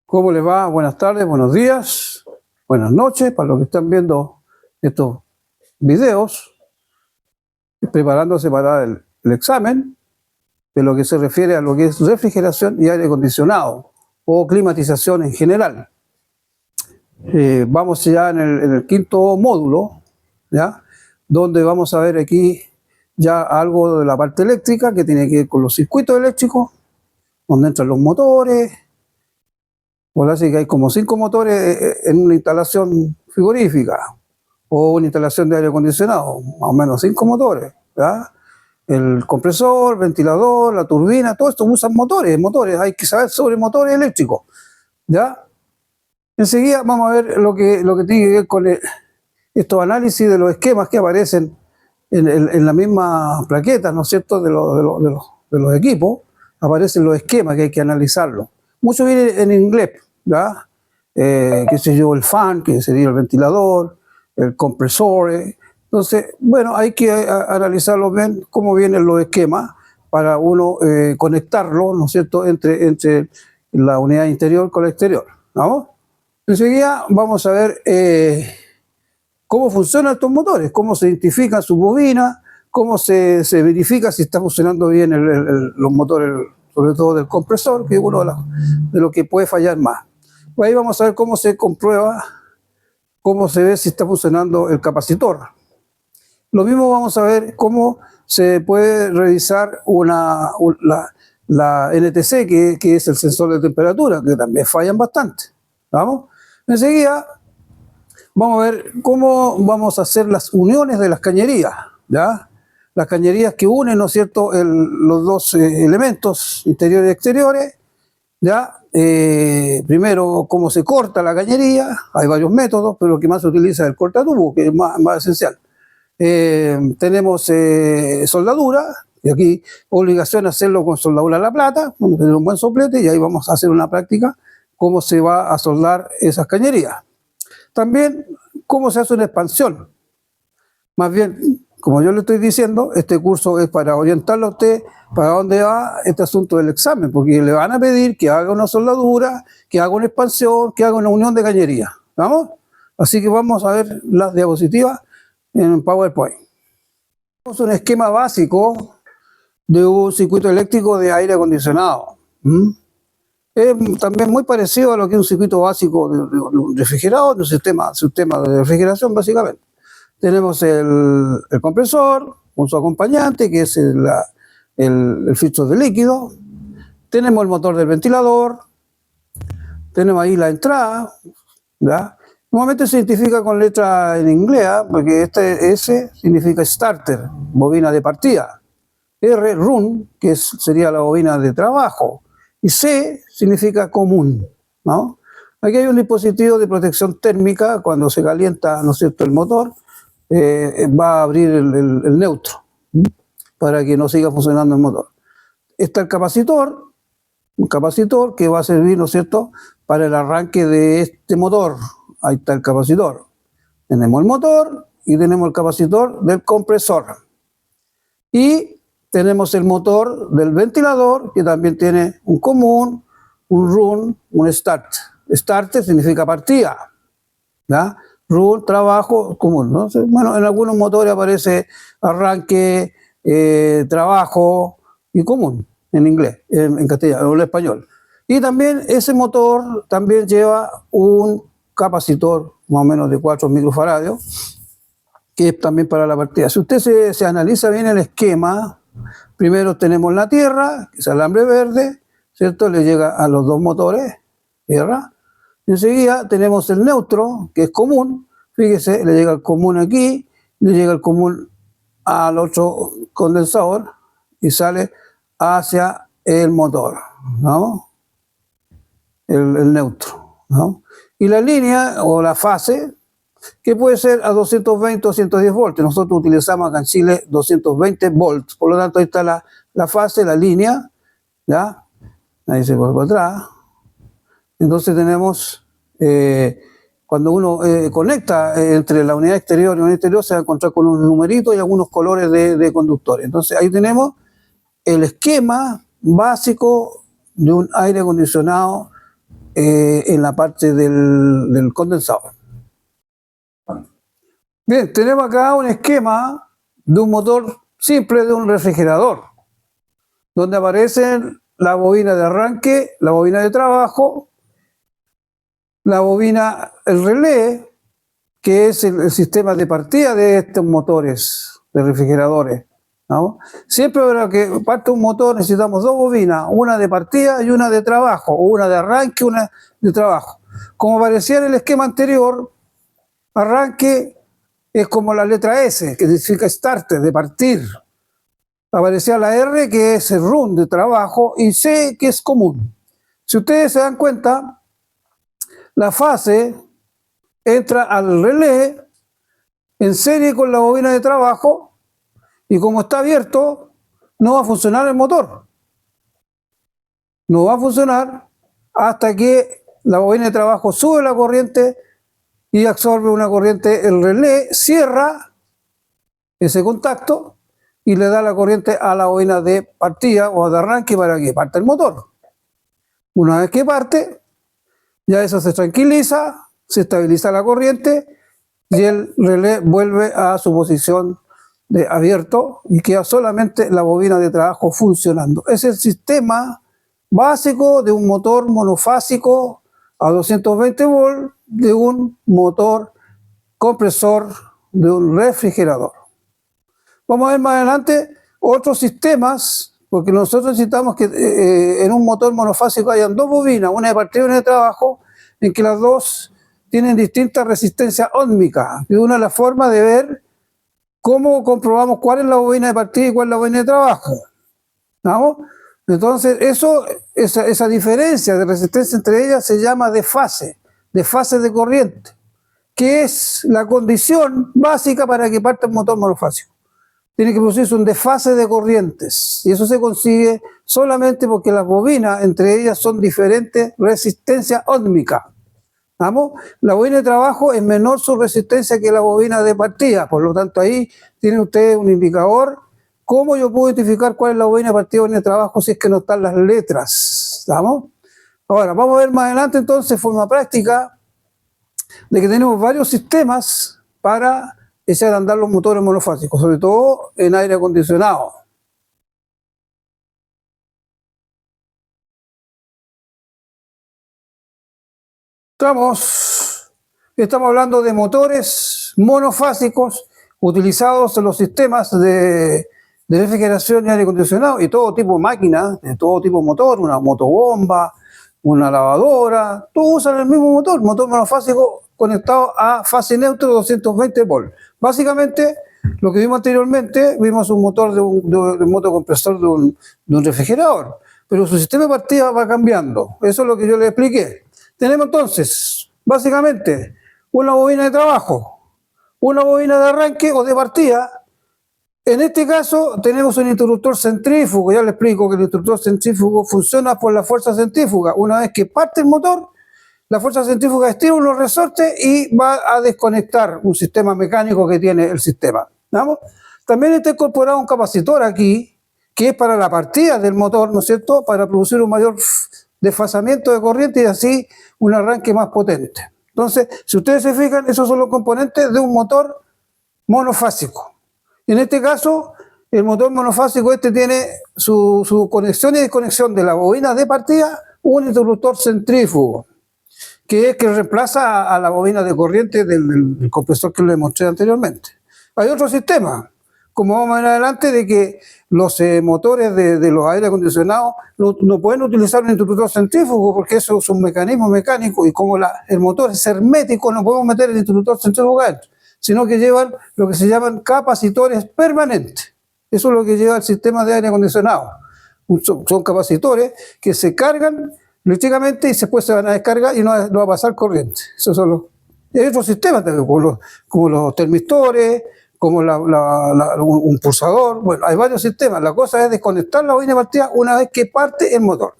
¿Cómo les va? Buenas tardes, buenos días, buenas noches para los que están viendo estos videos, preparándose para el examen de lo que se refiere a lo que es refrigeración y aire acondicionado o climatización en general. Vamos ya en el quinto módulo, ¿ya? Donde vamos a ver aquí ya algo de la parte eléctrica que tiene que ver con los circuitos eléctricos, donde entran los motores. Por así que hay como 5 motores en una instalación frigorífica o una instalación de aire acondicionado, más o menos 5 motores, ¿ya? El compresor, ventilador, la turbina, todo esto usan motores, hay que saber sobre motores eléctricos, ¿ya? Enseguida vamos a ver lo que tiene que ver con estos análisis de los esquemas que aparecen en la misma plaqueta, ¿no es cierto?, de los equipos. Aparecen los esquemas que hay que analizarlos. Mucho viene en inglés, ¿ya? Qué sé yo, el fan, que sería el ventilador, el compresor. Entonces, bueno, hay que analizarlo bien, cómo vienen los esquemas, para uno conectarlo, ¿no es cierto?, entre la unidad interior con la exterior. ¿Vamos? Enseguida vamos a ver cómo funcionan estos motores, cómo se identifican sus bobinas, cómo se verifica si está funcionando bien los motores, sobre todo del compresor, que es uno de los que puede fallar más. Pues ahí vamos a ver cómo se comprueba, cómo se ve si está funcionando el capacitor. Lo mismo vamos a ver cómo se puede revisar la NTC, que es el sensor de temperatura, que también fallan bastante. ¿Vamos? Enseguida vamos a ver cómo vamos a hacer las uniones de las cañerías, ¿ya? Las cañerías que unen, ¿no es cierto?, los dos elementos interiores y exteriores, ¿ya? Primero, cómo se corta la cañería. Hay varios métodos, pero el que más se utiliza es el cortatubo, que es más esencial. Tenemos soldadura, y aquí obligación de hacerlo con soldadura a la plata, vamos a tener un buen soplete, y ahí vamos a hacer una práctica cómo se va a soldar esas cañerías. También cómo se hace una expansión. Más bien, como yo le estoy diciendo, este curso es para orientarlo a usted para dónde va este asunto del examen, porque le van a pedir que haga una soldadura, que haga una expansión, que haga una unión de cañería. ¿Vamos? Así que vamos a ver las diapositivas en PowerPoint. Tenemos un esquema básico de un circuito eléctrico de aire acondicionado. Es también muy parecido a lo que es un circuito básico de un refrigerador, de un sistema de refrigeración, básicamente. Tenemos el compresor, con su acompañante, que es el filtro de líquido. Tenemos el motor del ventilador. Tenemos ahí la entrada, ¿ya? Normalmente se identifica con letra en inglés, porque este S significa starter, bobina de partida. R, run, que sería la bobina de trabajo. Y C significa común, ¿no? Aquí hay un dispositivo de protección térmica. Cuando se calienta, ¿no es cierto?, el motor, va a abrir el neutro, para que no siga funcionando el motor. Está el capacitor, un capacitor que va a servir, ¿no es cierto?, para el arranque de este motor. Ahí está el capacitor. Tenemos el motor y tenemos el capacitor del compresor. Y tenemos el motor del ventilador, que también tiene un común, un run, un start. Start significa partida, ¿ya? Run, trabajo, común, ¿no? Bueno, en algunos motores aparece arranque, trabajo y común, en inglés, en castellano o en español. Y también ese motor también lleva un capacitor más o menos de 4 microfaradios, que es también para la partida. Si usted se analiza bien el esquema, primero tenemos la tierra, que es alambre verde, ¿cierto? Le llega a los dos motores, tierra. Enseguida tenemos el neutro, que es común. Fíjese, le llega el común aquí, le llega el común al otro condensador y sale hacia el motor, ¿no? El neutro, ¿no? Y la línea o la fase, que puede ser a 220 o 210 voltios. Nosotros utilizamos acá en Chile 220 volts. Por lo tanto, ahí está la fase, la línea, ¿ya? Ahí se vuelve atrás. Entonces tenemos, cuando uno conecta entre la unidad exterior y la unidad interior, se va a encontrar con un numerito y algunos colores de conductores. Entonces ahí tenemos el esquema básico de un aire acondicionado en la parte del condensador. Bien, tenemos acá un esquema de un motor simple de un refrigerador, donde aparecen la bobina de arranque, la bobina de trabajo, la bobina, el relé, que es el sistema de partida de estos motores de refrigeradores, ¿no? Siempre para que parte un motor necesitamos dos bobinas, una de partida y una de trabajo, o una de arranque y una de trabajo. Como aparecía en el esquema anterior, arranque es como la letra S, que significa starter, de partir. Aparecía la R, que es el run, de trabajo, y C, que es común. Si ustedes se dan cuenta, la fase entra al relé en serie con la bobina de trabajo, y como está abierto, no va a funcionar el motor. No va a funcionar hasta que la bobina de trabajo sube la corriente y absorbe una corriente, el relé cierra ese contacto y le da la corriente a la bobina de partida o de arranque para que parte el motor. Una vez que parte, ya eso se tranquiliza, se estabiliza la corriente y el relé vuelve a su posición de abierto y queda solamente la bobina de trabajo funcionando. Es el sistema básico de un motor monofásico a 220 volts de un motor compresor de un refrigerador. Vamos a ver más adelante otros sistemas, porque nosotros necesitamos que en un motor monofásico hayan dos bobinas, una de partida y una de trabajo, en que las dos tienen distintas resistencias óhmicas. Y una de las formas de ver cómo comprobamos cuál es la bobina de partida y cuál es la bobina de trabajo. ¿Vamos? Entonces, esa diferencia de resistencia entre ellas se llama desfase de corriente, que es la condición básica para que parta un motor monofásico. Tiene que producirse un desfase de corrientes, y eso se consigue solamente porque las bobinas entre ellas son diferentes resistencia óhmica. ¿Vamos? La bobina de trabajo es menor su resistencia que la bobina de partida, por lo tanto ahí tienen ustedes un indicador. ¿Cómo yo puedo identificar cuál es la bobina de partida y bobina de trabajo si es que no están las letras? ¿Vamos? Ahora, vamos a ver más adelante entonces, de forma práctica, de que tenemos varios sistemas para echar a andar los motores monofásicos, sobre todo en aire acondicionado. Estamos hablando de motores monofásicos utilizados en los sistemas de refrigeración y aire acondicionado y todo tipo de máquinas, de todo tipo de motor, una motobomba, una lavadora, todos usan el mismo motor monofásico conectado a fase neutro 220 volts. Básicamente, lo que vimos anteriormente, vimos un motor de un motocompresor de un refrigerador, pero su sistema de partida va cambiando. Eso es lo que yo les expliqué. Tenemos entonces, básicamente, una bobina de trabajo, una bobina de arranque o de partida. En este caso tenemos un interruptor centrífugo. Ya les explico que el interruptor centrífugo funciona por la fuerza centrífuga. Una vez que parte el motor, la fuerza centrífuga estira unos resortes y va a desconectar un sistema mecánico que tiene el sistema. ¿Vamos? También está incorporado un capacitor aquí, que es para la partida del motor, ¿no es cierto?, para producir un mayor desfasamiento de corriente y así un arranque más potente. Entonces, si ustedes se fijan, esos son los componentes de un motor monofásico. En este caso, el motor monofásico tiene su conexión y desconexión de la bobina de partida, un interruptor centrífugo, que es que reemplaza a la bobina de corriente del compresor que les mostré anteriormente. Hay otro sistema, como vamos a ver adelante, de que los motores de los aire acondicionados no pueden utilizar un interruptor centrífugo porque eso es un mecanismo mecánico y como el motor es hermético no podemos meter el interruptor centrífugo adentro, sino que llevan lo que se llaman capacitores permanentes. Eso es lo que lleva el sistema de aire acondicionado. Son capacitores que se cargan eléctricamente y después se van a descargar y no va a pasar corriente. Esos son los... Hay otros sistemas también, como los termistores, como un pulsador. Bueno, hay varios sistemas. La cosa es desconectar la bobina de partida una vez que parte el motor.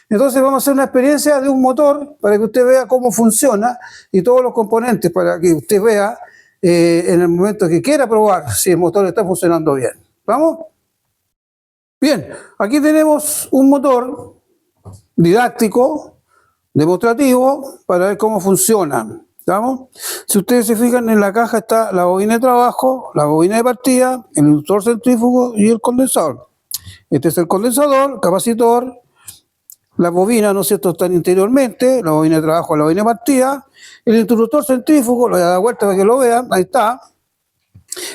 Entonces vamos a hacer una experiencia de un motor para que usted vea cómo funciona y todos los componentes para que usted vea en el momento que quiera probar si el motor está funcionando bien. ¿Vamos? Bien, aquí tenemos un motor didáctico, demostrativo, para ver cómo funcionan. ¿Estamos? Si ustedes se fijan, en la caja está la bobina de trabajo, la bobina de partida, el inductor centrífugo y el condensador. Este es el condensador, capacitor, las bobinas, ¿no es cierto?, están interiormente, la bobina de trabajo, la bobina de partida, el interruptor centrífugo, lo voy a dar vuelta para que lo vean, ahí está.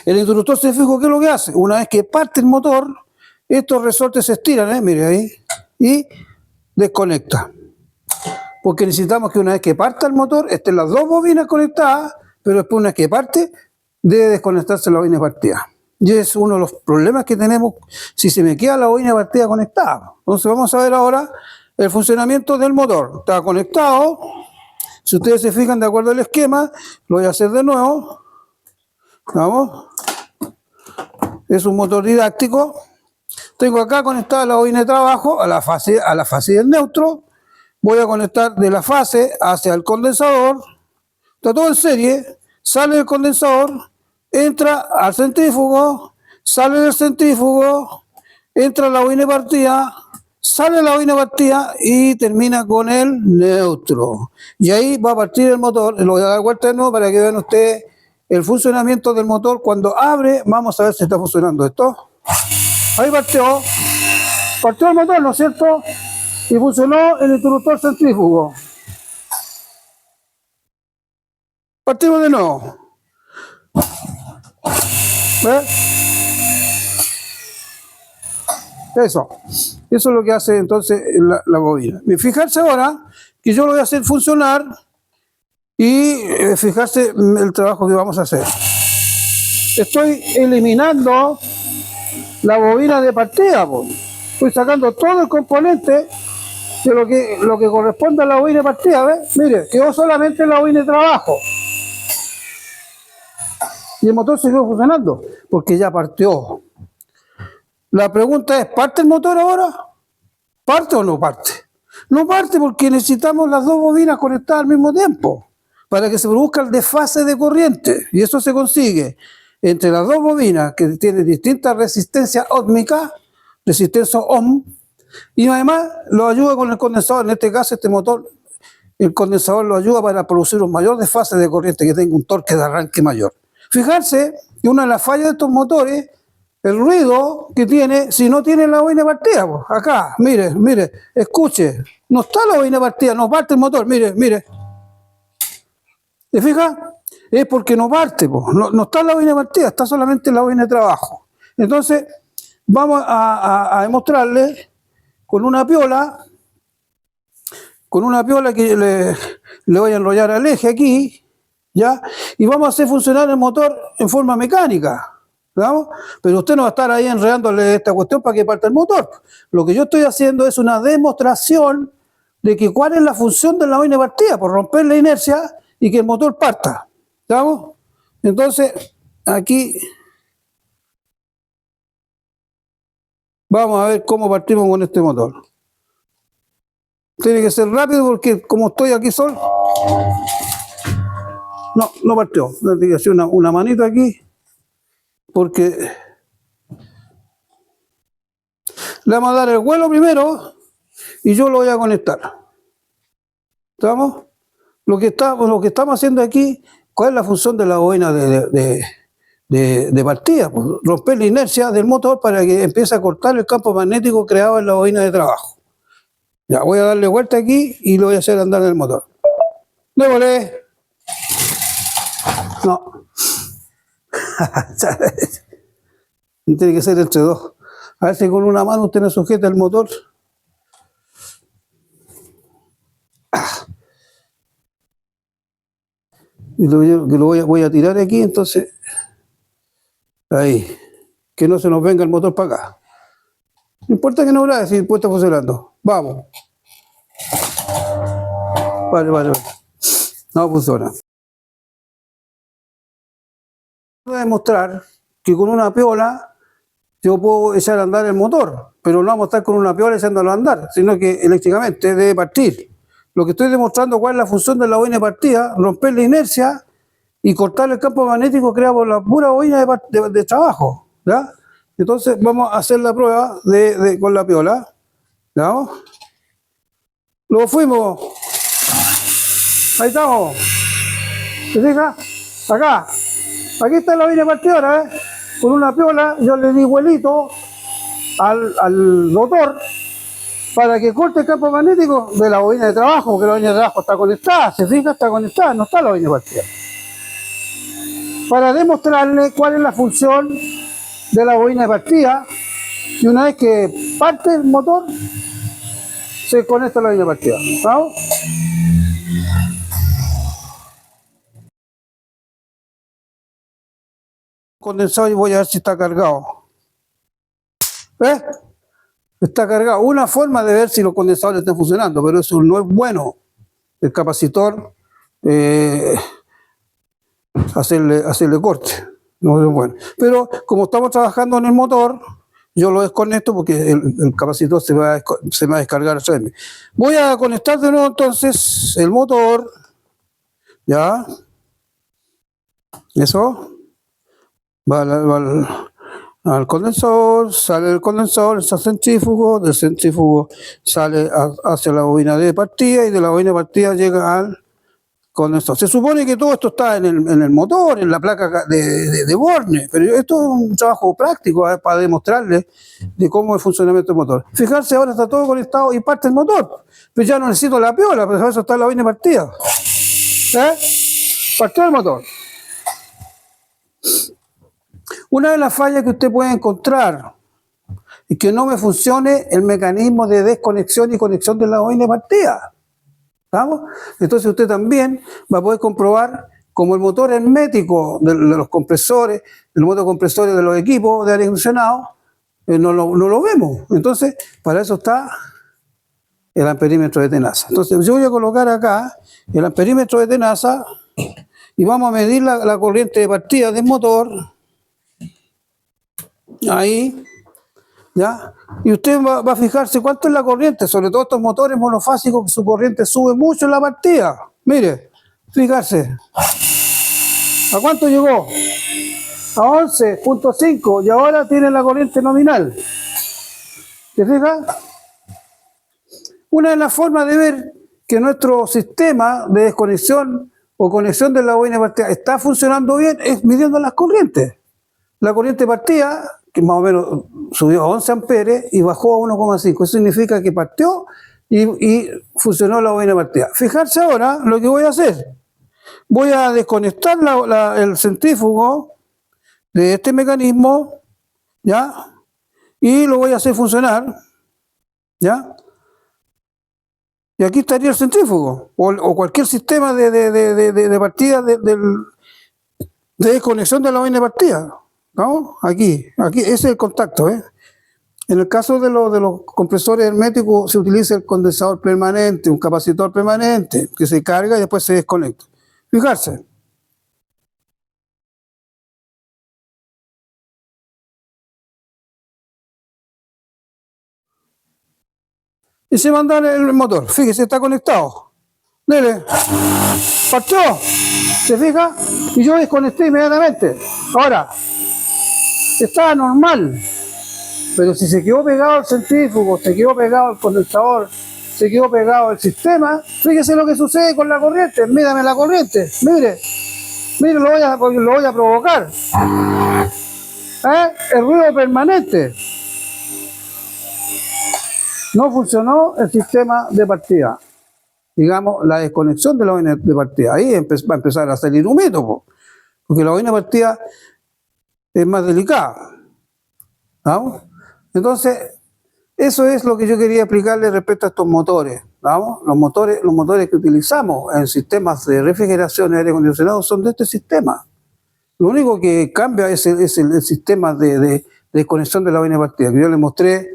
El interruptor centrífugo, ¿qué es lo que hace? Una vez que parte el motor, estos resortes se estiran, mire ahí, y desconecta. Porque necesitamos que una vez que parta el motor, estén las dos bobinas conectadas, pero después una vez que parte, debe desconectarse la bobina de partida. Y es uno de los problemas que tenemos si se me queda la bobina de partida conectada. Entonces vamos a ver ahora el funcionamiento del motor. Está conectado. Si ustedes se fijan de acuerdo al esquema, lo voy a hacer de nuevo. Vamos. Es un motor didáctico. Tengo acá conectada la bobina de trabajo a la fase del neutro. Voy a conectar de la fase hacia el condensador. Está todo en serie. Sale del condensador, entra al centrífugo, sale del centrífugo, entra la bobina de partida, sale la bobina de partida y termina con el neutro. Y ahí va a partir el motor. Lo voy a dar vuelta de nuevo para que vean ustedes el funcionamiento del motor. Cuando abre, vamos a ver si está funcionando esto. Ahí partió el motor, ¿no es cierto? Y funcionó el interruptor centrífugo. Partimos de nuevo. ¿Ves? Eso es lo que hace entonces la bobina. Y fijarse ahora que yo lo voy a hacer funcionar y fijarse el trabajo que vamos a hacer. Estoy eliminando la bobina de partida, estoy sacando todo el componente de lo que corresponde a la bobina de partida, ¿ves? Mire, quedó solamente la bobina de trabajo. Y el motor siguió funcionando, porque ya partió. La pregunta es, ¿parte el motor ahora? ¿Parte o no parte? No parte porque necesitamos las dos bobinas conectadas al mismo tiempo, para que se produzca el desfase de corriente. Y eso se consigue entre las dos bobinas, que tienen distintas resistencias óhmicas, resistencia ohm, y además lo ayuda con el condensador. En este caso, este motor, el condensador lo ayuda para producir un mayor desfase de corriente, que tenga un torque de arranque mayor. Fijarse que una de las fallas de estos motores, el ruido que tiene, si no tiene la bobina partida, pues, acá, mire, escuche, no está la bobina partida, no parte el motor, mire. ¿Te fijas? Es porque no parte, pues, no está la bobina partida, está solamente la bobina de trabajo. Entonces, vamos a demostrarle con una piola que le voy a enrollar al eje aquí, ¿ya? Y vamos a hacer funcionar el motor en forma mecánica, ¿verdad? Pero usted no va a estar ahí enredándole esta cuestión para que parta el motor. Lo que yo estoy haciendo es una demostración de que cuál es la función de la bobina de partida, por romper la inercia y que el motor parta, ¿estamos? Entonces, aquí vamos a ver cómo partimos con este motor. Tiene que ser rápido porque como estoy aquí solo, no partió. Tiene que hacer una manito aquí porque le vamos a dar el vuelo primero y yo lo voy a conectar. ¿Estamos? Lo que estamos haciendo aquí, ¿cuál es la función de la bobina de partida? Pues romper la inercia del motor para que empiece a cortar el campo magnético creado en la bobina de trabajo. Ya, voy a darle vuelta aquí y lo voy a hacer andar en el motor. ¡Démosle! No. Tiene que ser entre dos. A ver si con una mano usted me sujeta el motor. Y voy a tirar aquí, entonces. Ahí. Que no se nos venga el motor para acá. No importa que no grabe, si después está funcionando. Vamos. Vale. No funciona. Voy a demostrar que con una piola yo puedo echar a andar el motor, pero no vamos a estar con una piola echándolo a andar, sino que eléctricamente debe partir. Lo que estoy demostrando cuál es la función de la bobina de partida, romper la inercia y cortar el campo magnético creado por la pura bobina de trabajo, ¿ya? Entonces vamos a hacer la prueba con la piola, ¿ya? Lo fuimos. Ahí estamos. ¿Te fijas? Acá. Aquí está la bobina partidora, ¿eh? Con una piola yo le di vuelito al rotor para que corte el campo magnético de la bobina de trabajo, porque la bobina de trabajo está conectada, se fija, está conectada, no está la bobina partida. Para demostrarle cuál es la función de la bobina de partida, y una vez que parte el motor, se conecta la bobina de partida. ¿Vamos? Condensado y voy a ver si está cargado. ¿Ves? Está cargado. Una forma de ver si los condensadores están funcionando, pero eso no es bueno. El capacitor, hacerle corte, no es bueno. Pero como estamos trabajando en el motor, yo lo desconecto porque el capacitor se me va a descargar otra vez. Voy a conectar de nuevo entonces el motor, ya, eso, va al condensador, sale del condensador, está centrífugo, del centrífugo sale hacia la bobina de partida y de la bobina de partida llega al condensador. Se supone que todo esto está en el motor, en la placa de Borne, pero esto es un trabajo práctico para demostrarles de cómo es el funcionamiento del motor. Fijarse, ahora está todo conectado y parte el motor, pero ya no necesito la piola, pero eso está en la bobina de partida. Partió el motor. Una de las fallas que usted puede encontrar es que no me funcione el mecanismo de desconexión y conexión de la bobina de partida. ¿Estamos? Entonces usted también va a poder comprobar como el motor hermético de los compresores, el motor compresores de los equipos de aire acondicionado, no lo vemos. Entonces, para eso está el amperímetro de tenaza. Entonces yo voy a colocar acá el amperímetro de tenaza y vamos a medir la corriente de partida del motor. Ahí, ¿ya? Y usted va a fijarse cuánto es la corriente, sobre todo estos motores monofásicos que su corriente sube mucho en la partida. Mire, fijarse. ¿A cuánto llegó? A 11.5 y ahora tiene la corriente nominal. ¿Te fijas? Una de las formas de ver que nuestro sistema de desconexión o conexión de la bobina de partida está funcionando bien es midiendo las corrientes. La corriente de partida, que más o menos subió a 11 amperes y bajó a 1,5. Eso significa que partió y funcionó la bobina de partida. Fijarse ahora lo que voy a hacer. Voy a desconectar el centrífugo de este mecanismo, ¿ya? Y lo voy a hacer funcionar, ¿ya? Y aquí estaría el centrífugo, o cualquier sistema de partida, de desconexión de la bobina de partida. ¿No? Aquí, ese es el contacto, ¿eh? En el caso de los compresores herméticos se utiliza el condensador permanente, un capacitor permanente, que se carga y después se desconecta. Fijarse. Y se manda el motor, fíjese, está conectado. Dele. Partió. ¿Se fija? Y yo desconecté inmediatamente. Ahora, estaba normal, pero si se quedó pegado el centrífugo, se quedó pegado el condensador, se quedó pegado el sistema, fíjese lo que sucede con la corriente. Mírame la corriente, mire, lo voy a provocar. El ruido permanente. No funcionó el sistema de partida, digamos, la desconexión de la bobina de partida. Ahí va a empezar a salir humito, porque la bobina de partida es más delicada. ¿Vamos? Entonces, eso es lo que yo quería explicarle respecto a estos motores. ¿Vamos? Los motores que utilizamos en sistemas de refrigeración y aire acondicionado son de este sistema. Lo único que cambia es el sistema de desconexión de la bobina de partida, que yo le mostré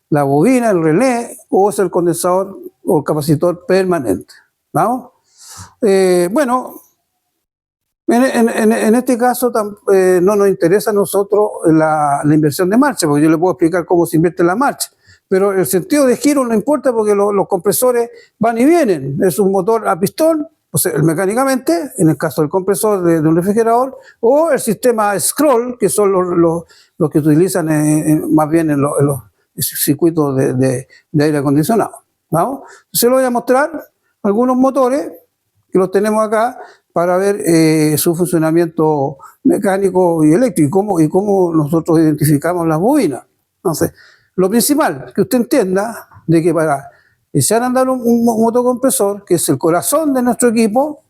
la bobina, el relé, o es el condensador o el capacitor permanente. ¿Vamos? Bueno, en este caso no nos interesa a nosotros la inversión de marcha, porque yo le puedo explicar cómo se invierte la marcha, pero el sentido de giro no importa porque los compresores van y vienen. Es un motor a pistón, o sea, mecánicamente, en el caso del compresor de un refrigerador, o el sistema scroll, que son los que utilizan más bien en los circuitos de aire acondicionado. ¿no? Se lo voy a mostrar algunos motores que los tenemos acá para ver su funcionamiento mecánico y eléctrico y cómo nosotros identificamos las bobinas. Entonces, lo principal, que usted entienda de que para echar a andar un motocompresor, que es el corazón de nuestro equipo,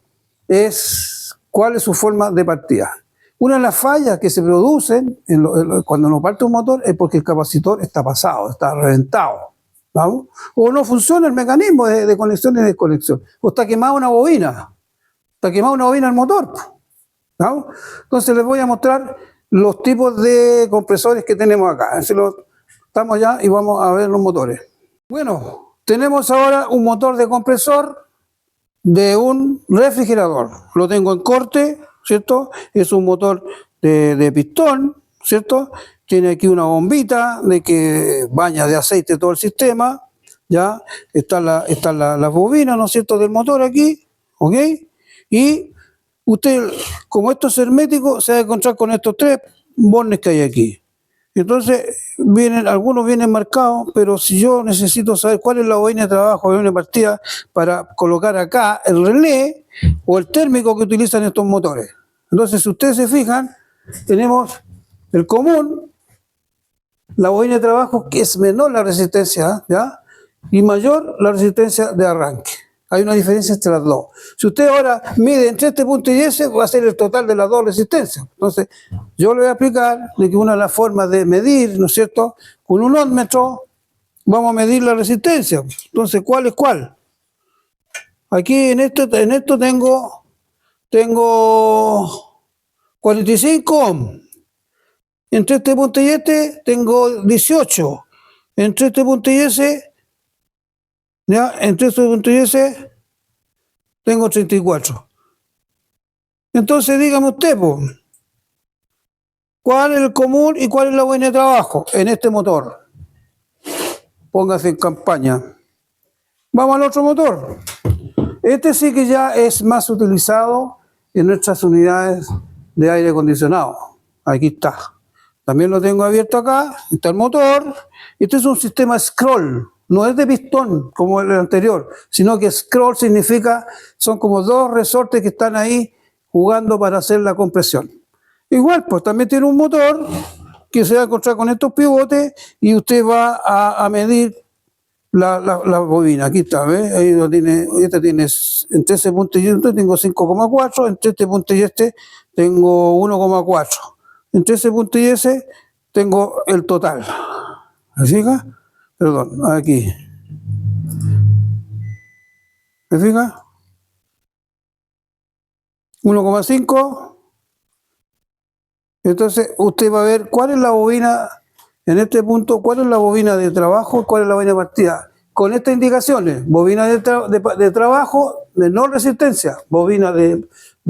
es cuál es su forma de partida. Una de las fallas que se producen cuando nos parte un motor es porque el capacitor está pasado, está reventado, ¿vamos? O no funciona el mecanismo de conexión y desconexión, o está quemada una bobina, el motor, ¿vamos? Entonces les voy a mostrar los tipos de compresores que tenemos acá. Estamos ya y vamos a ver los motores. Bueno, tenemos ahora un motor de compresor de un refrigerador. Lo tengo en corte, ¿cierto? Es un motor de pistón, ¿cierto? Tiene aquí una bombita de que baña de aceite todo el sistema, ¿ya? Están las bobinas, ¿no es cierto?, del motor aquí, ¿ok? Y usted, como esto es hermético, se va a encontrar con estos tres bornes que hay aquí. Entonces, algunos vienen marcados, pero si yo necesito saber cuál es la bobina de trabajo, la bobina de partida, para colocar acá el relé o el térmico que utilizan estos motores. Entonces, si ustedes se fijan, tenemos el común, la bobina de trabajo, que es menor la resistencia, ¿ya? Y mayor la resistencia de arranque. Hay una diferencia entre las dos. Si usted ahora mide entre este punto y ese, va a ser el total de las dos resistencias. Entonces, yo le voy a explicar de que una de las formas de medir, ¿no es cierto?, con un ohmmetro, vamos a medir la resistencia. Entonces, ¿cuál es cuál? Aquí en esto tengo 45 ohms. Entre este punto y este tengo 18. Entre este punto y ese, ¿ya? Entre este punto y ese tengo 34. Entonces dígame usted, ¿cuál es el común y cuál es la bobina de trabajo en este motor? Póngase en campaña. Vamos al otro motor. Este sí que ya es más utilizado en nuestras unidades de aire acondicionado. Aquí está. También lo tengo abierto acá. Está el motor. Este es un sistema scroll. No es de pistón como el anterior, sino que scroll significa, son como dos resortes que están ahí jugando para hacer la compresión. Igual, pues también tiene un motor que se va a encontrar con estos pivotes y usted va a medir la bobina. Aquí está, ¿ves? Ahí lo tiene, este tiene, entre ese punto y este tengo 5,4, entre este punto y este tengo 1,4. Entre ese punto y ese tengo el total. ¿Me fija? Perdón, aquí. ¿Me fija? 1,5. Entonces usted va a ver cuál es la bobina, en este punto, cuál es la bobina de trabajo, cuál es la bobina de partida. Con estas indicaciones, bobina de trabajo, menor resistencia, bobina de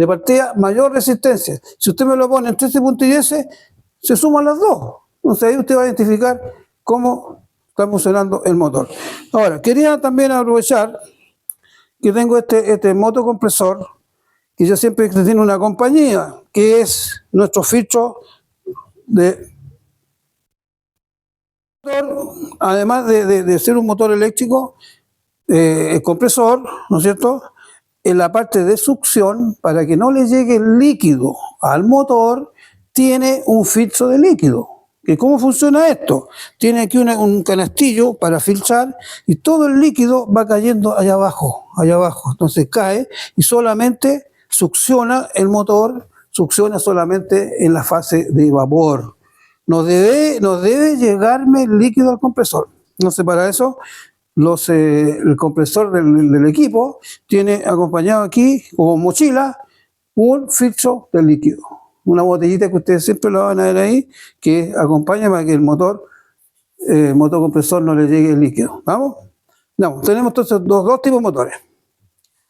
partida, mayor resistencia. Si usted me lo pone entre este punto y ese, se suman las dos. Entonces ahí usted va a identificar cómo está funcionando el motor. Ahora, quería también aprovechar que tengo este motocompresor, que yo siempre tiene una compañía, que es nuestro filtro de motor, además de ser un motor eléctrico, el compresor, ¿no es cierto?, en la parte de succión, para que no le llegue el líquido al motor, tiene un filtro de líquido. ¿Y cómo funciona esto? Tiene aquí un canastillo para filtrar y todo el líquido va cayendo allá abajo. Entonces cae y solamente succiona el motor, succiona solamente en la fase de vapor. No debe llegarme el líquido al compresor. Entonces para eso el compresor del equipo tiene acompañado aquí como mochila un filtro de líquido. Una botellita que ustedes siempre lo van a ver ahí, que acompaña para que el motor compresor no le llegue el líquido. ¿Vamos? Vamos, tenemos entonces dos tipos de motores.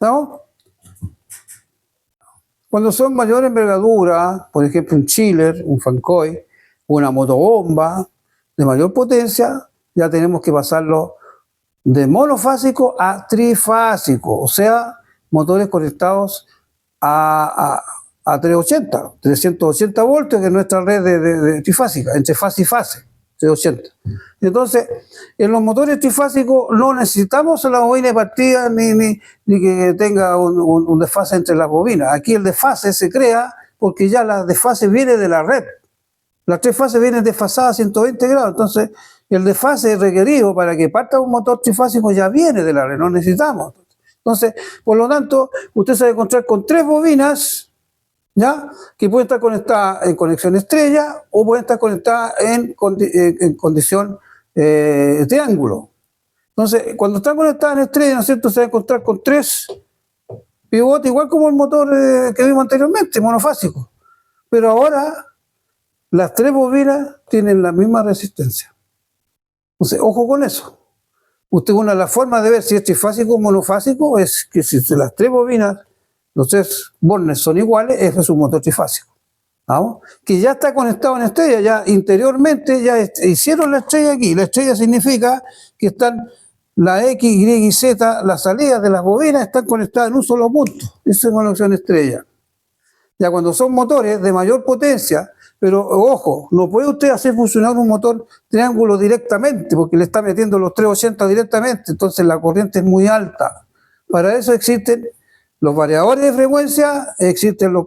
¿Vamos? Cuando son mayor envergadura, por ejemplo un chiller, un fancoil, una motobomba de mayor potencia, ya tenemos que pasarlo de monofásico a trifásico, o sea, motores conectados a 380 voltios, que es nuestra red de trifásica, entre fase y fase, 380. Entonces, en los motores trifásicos no necesitamos la bobina de partida ni que tenga un desfase entre las bobinas. Aquí el desfase se crea porque ya la desfase viene de la red. Las tres fases vienen desfasadas a 120 grados, entonces el desfase requerido para que parta un motor trifásico ya viene de la red, no necesitamos. Entonces, por lo tanto, usted se va a encontrar con tres bobinas, ¿ya? Que pueden estar conectadas en conexión estrella o pueden estar conectadas en condición triángulo. Entonces, cuando están conectadas en estrella, ¿no es cierto?, se va a encontrar con tres pivotes, igual como el motor que vimos anteriormente, monofásico. Pero ahora las tres bobinas tienen la misma resistencia. Entonces, ojo con eso. Usted, una de las formas de ver si es trifásico o monofásico es que si las tres bobinas, los tres bornes son iguales, ese es un motor trifásico. ¿Vamos? Que ya está conectado en estrella, ya interiormente ya hicieron la estrella aquí. La estrella significa que están la X, Y y Z, las salidas de las bobinas están conectadas en un solo punto. Esa es conexión estrella. Ya cuando son motores de mayor potencia, pero ojo, no puede usted hacer funcionar un motor triángulo directamente, porque le está metiendo los 380 directamente, entonces la corriente es muy alta. Para eso existen los variadores de frecuencia, existen los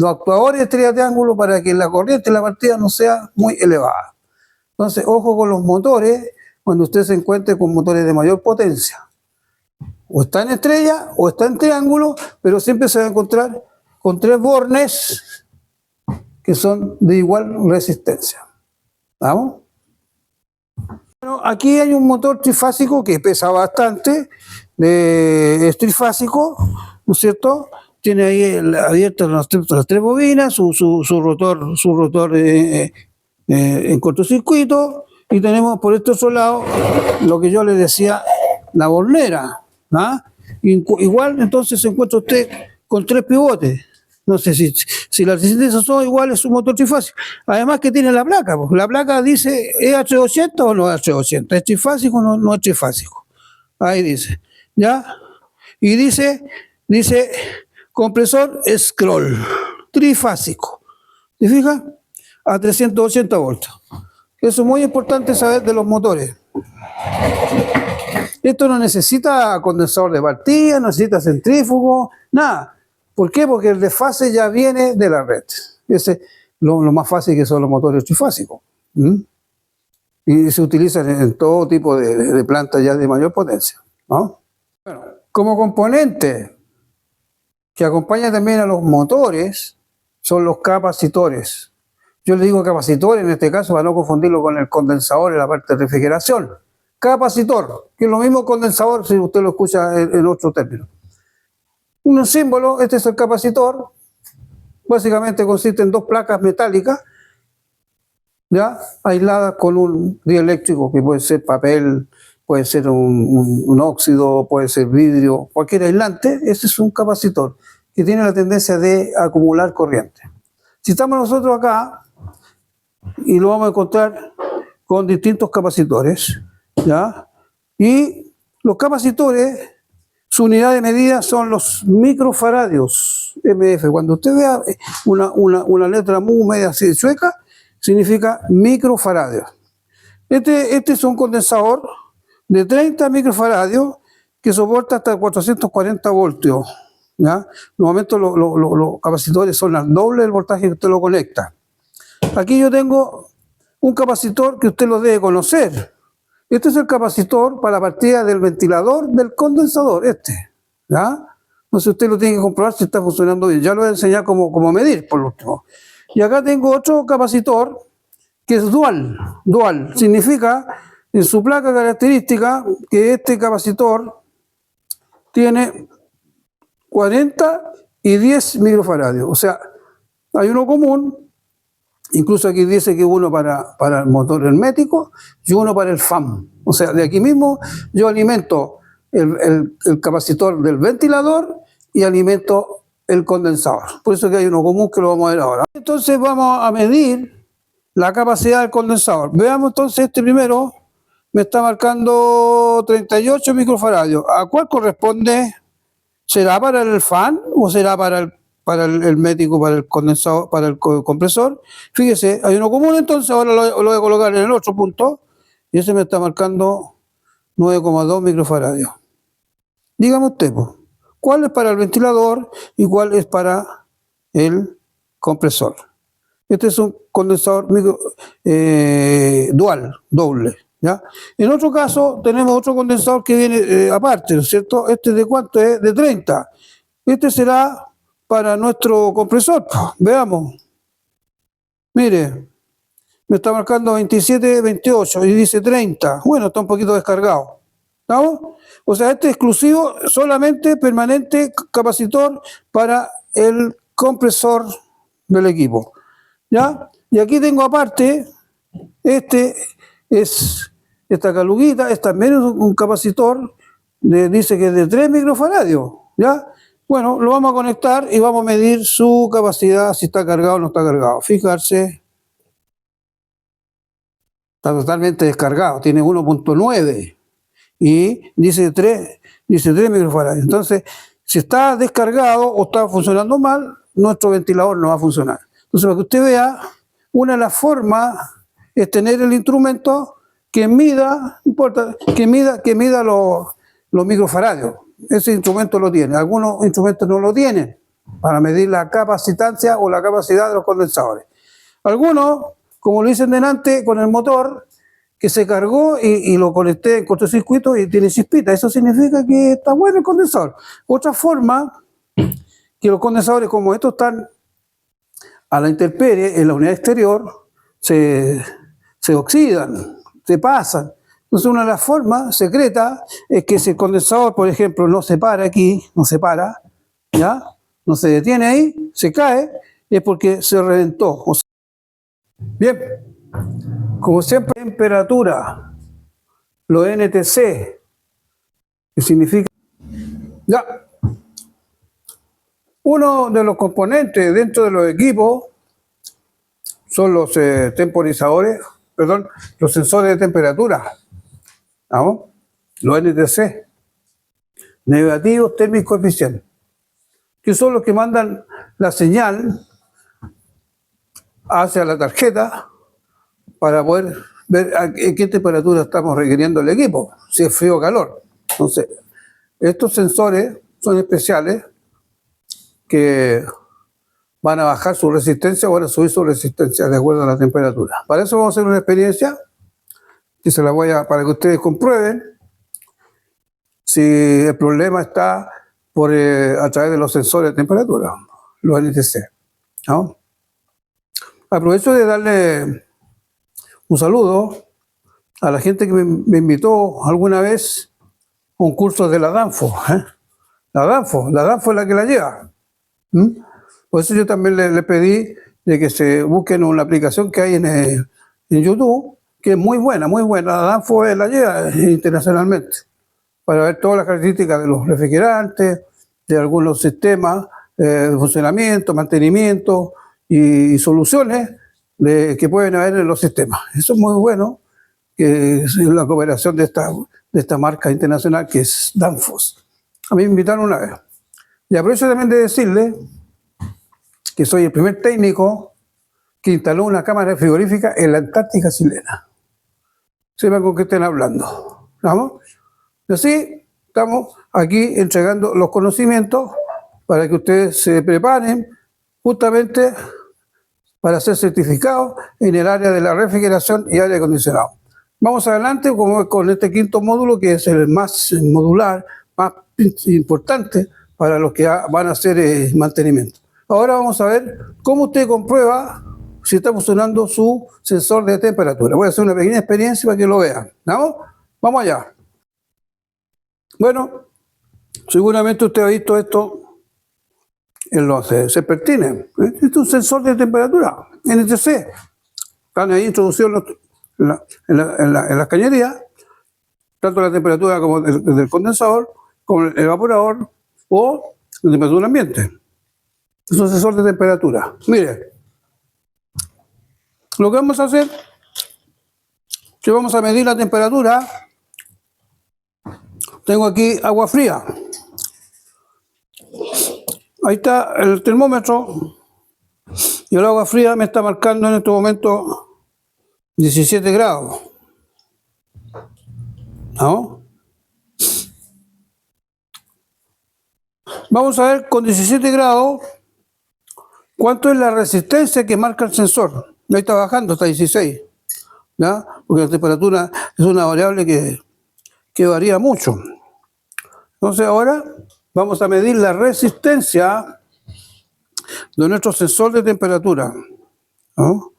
actuadores de estrella triángulo para que la corriente de la partida no sea muy elevada. Entonces, ojo con los motores cuando usted se encuentre con motores de mayor potencia. O está en estrella o está en triángulo, pero siempre se va a encontrar con tres bornes que son de igual resistencia. ¿Vamos? Bueno, aquí hay un motor trifásico que pesa bastante, es trifásico, ¿no es cierto? Tiene ahí abiertas las tres bobinas, su rotor en cortocircuito, y tenemos por este otro lado lo que yo le decía, la bornera. ¿Ah? Igual entonces se encuentra usted con tres pivotes. No sé si las resistencias son iguales, es un motor trifásico. Además que tiene la placa, pues. La placa dice, ¿es H80 o no es H80? ¿Es trifásico o no es trifásico? Ahí dice, ¿ya? Y dice, compresor scroll, trifásico. ¿Te fijas? A 380 voltios. Eso es muy importante saber de los motores. Esto no necesita condensador de partida, no necesita centrífugo, nada. ¿Por qué? Porque el desfase ya viene de la red. Ese es lo más fácil que son los motores trifásicos. Y se utilizan en todo tipo de plantas ya de mayor potencia, ¿no? Bueno, como componente que acompaña también a los motores son los capacitores. Yo le digo capacitor en este caso para no confundirlo con el condensador en la parte de refrigeración. Capacitor, que es lo mismo condensador si usted lo escucha en otro término. Un símbolo, este es el capacitor, básicamente consiste en dos placas metálicas, ¿ya? Aisladas con un dieléctrico que puede ser papel, puede ser un óxido, puede ser vidrio, cualquier aislante. Ese es un capacitor que tiene la tendencia de acumular corriente. Si estamos nosotros acá, y lo vamos a encontrar con distintos capacitores, ¿ya? Y los capacitores, su unidad de medida son los microfaradios, MF. Cuando usted vea una letra muy media así chueca, significa microfaradios. Este es un condensador de 30 microfaradios que soporta hasta 440 voltios. ¿Ya? Normalmente los capacitores son al doble del voltaje que usted lo conecta. Aquí yo tengo un capacitor que usted lo debe conocer. Este es el capacitor para la partida del ventilador del condensador, ¿ya? Entonces usted lo tiene que comprobar si está funcionando bien. Ya lo voy a enseñar cómo medir, por último. Y acá tengo otro capacitor que es dual. Dual significa en su placa característica que este capacitor tiene 40 y 10 microfaradios. O sea, hay uno común. Incluso aquí dice que uno para el motor hermético y uno para el FAM. O sea, de aquí mismo yo alimento el capacitor del ventilador y alimento el condensador. Por eso que hay uno común que lo vamos a ver ahora. Entonces vamos a medir la capacidad del condensador. Veamos entonces este primero. Me está marcando 38 microfaradios. ¿A cuál corresponde? ¿Será para el FAN o será para para el médico, para el condensador, para el compresor. Fíjese, hay uno común, entonces ahora lo voy a colocar en el otro punto, y ese me está marcando 9,2 microfaradios. Dígame usted, pues, ¿cuál es para el ventilador y cuál es para el compresor? Este es un condensador dual, doble, ¿ya? En otro caso, tenemos otro condensador que viene aparte, ¿no es cierto? ¿Este de cuánto es? De 30. Este será para nuestro compresor. Veamos. Mire, me está marcando 27, 28 y dice 30. Bueno, está un poquito descargado. ¿Estamos? O sea, este es exclusivo, solamente permanente capacitor para el compresor del equipo. ¿Ya? Y aquí tengo aparte, esta caluguita, es también un capacitor, dice que es de 3 microfaradios. ¿Ya? Bueno, lo vamos a conectar y vamos a medir su capacidad, si está cargado o no está cargado. Fijarse, está totalmente descargado, tiene 1,9 y dice 3 microfaradios. Entonces, si está descargado o está funcionando mal, nuestro ventilador no va a funcionar. Entonces, para que usted vea, una de las formas es tener el instrumento que mida, no importa, que mida los microfaradios. Ese instrumento lo tiene. Algunos instrumentos no lo tienen para medir la capacitancia o la capacidad de los condensadores. Algunos, como lo dicen delante, con el motor que se cargó y lo conecté en cortocircuito y tiene chispita. Eso significa que está bueno el condensador. Otra forma, que los condensadores como estos están a la intemperie, en la unidad exterior, se oxidan, se pasan. Entonces, una de las formas secretas es que si el condensador, por ejemplo, no se para aquí, no se para, ¿ya? No se detiene ahí, se cae, es porque se reventó. O sea, bien, como siempre, temperatura, los NTC, que significa... Ya, uno de los componentes dentro de los equipos son los temporizadores, perdón, los sensores de temperatura, ¿no? Los NTC, negativos térmicos coeficientes, que son los que mandan la señal hacia la tarjeta para poder ver a qué temperatura estamos requiriendo el equipo, si es frío o calor. Entonces, estos sensores son especiales que van a bajar su resistencia o van a subir su resistencia de acuerdo a la temperatura. Para eso vamos a hacer una experiencia que se la voy a, para que ustedes comprueben si el problema está a través de los sensores de temperatura, los NTC, ¿no? Aprovecho de darle un saludo a la gente que me invitó alguna vez a un curso de la Danfo. La Danfo es la que la lleva. Por eso yo también le pedí de que se busquen una aplicación que hay en YouTube, que es muy buena, muy buena. La Danfo la lleva internacionalmente, para ver todas las características de los refrigerantes, de algunos sistemas de funcionamiento, mantenimiento y soluciones que pueden haber en los sistemas. Eso es muy bueno, que es la cooperación de esta marca internacional que es Danfoss. A mí me invitaron una vez. Y aprovecho también de decirle que soy el primer técnico que instaló una cámara frigorífica en la Antártica chilena. Sepan con qué estén hablando. ¿Vamos? Y así estamos aquí entregando los conocimientos para que ustedes se preparen justamente para ser certificados en el área de la refrigeración y aire acondicionado. Vamos adelante con este quinto módulo, que es el más modular, más importante para los que van a hacer mantenimiento. Ahora vamos a ver cómo usted comprueba si está funcionando su sensor de temperatura. Voy a hacer una pequeña experiencia para que lo vean, ¿no? Vamos allá. Bueno, seguramente usted ha visto esto en los serpentines. Este es un sensor de temperatura, NTC. Están ahí introducidos en las cañerías, tanto la temperatura como del condensador, como el evaporador o la temperatura ambiente. Es un sensor de temperatura. Mire, lo que vamos a hacer es que vamos a medir la temperatura. Tengo aquí agua fría. Ahí está el termómetro y el agua fría me está marcando en este momento 17 grados. ¿No? Vamos a ver con 17 grados cuánto es la resistencia que marca el sensor. Ahí está bajando hasta 16. ¿Ya? Porque la temperatura es una variable que varía mucho. Entonces ahora vamos a medir la resistencia de nuestro sensor de temperatura. ¿No?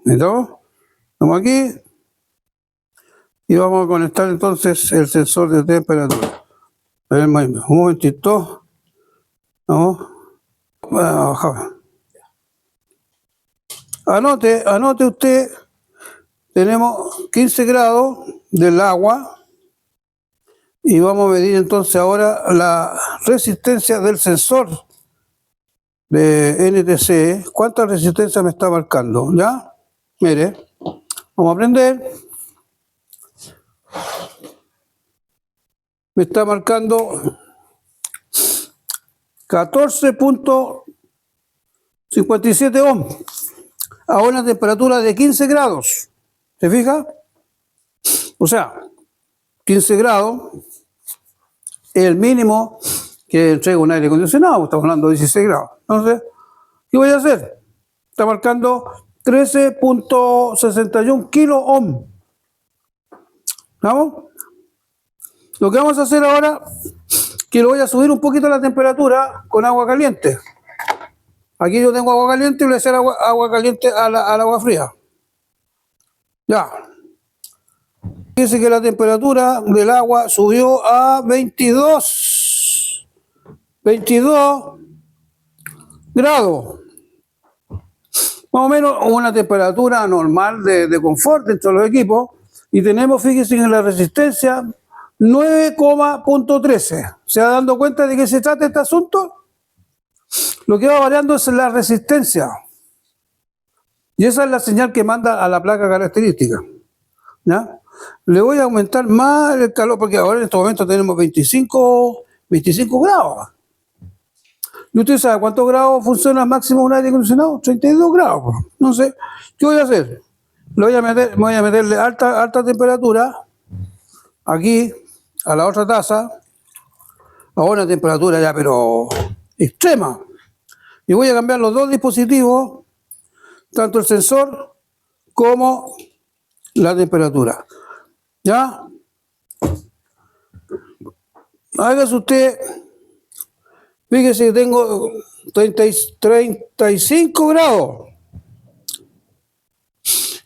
Entonces, estamos aquí y vamos a conectar entonces el sensor de temperatura. Un momentito. ¿No? Anote usted, tenemos 15 grados del agua y vamos a medir entonces ahora la resistencia del sensor de NTC. ¿Cuánta resistencia me está marcando? ¿Ya? Mire, vamos a prender. Me está marcando 14.57 ohms a una temperatura de 15 grados. ¿Se fija? O sea, 15 grados es el mínimo que entrega un aire acondicionado. Estamos hablando de 16 grados. Entonces, ¿qué voy a hacer? Está marcando 13.61 kilo ohm. ¿Vamos? Lo que vamos a hacer ahora, que lo voy a subir un poquito la temperatura con agua caliente. Aquí yo tengo agua caliente y voy a hacer agua caliente al agua fría. Ya. Fíjense que la temperatura del agua subió a 22 grados. Más o menos una temperatura normal de confort dentro de los equipos. Y tenemos, fíjense, en la resistencia 9,13. ¿Se va dando cuenta de qué se trata este asunto? Lo que va variando es la resistencia. Y esa es la señal que manda a la placa característica. ¿Ya? Le voy a aumentar más el calor porque ahora en este momento tenemos 25 grados. ¿Y usted sabe cuántos grados funciona máximo un aire acondicionado? 32 grados. Entonces, ¿qué voy a hacer? Voy a meterle alta temperatura aquí a la otra taza a una temperatura ya pero extrema. Y voy a cambiar los dos dispositivos, tanto el sensor como la temperatura. ¿Ya? Hágase usted, fíjese que tengo 35 grados.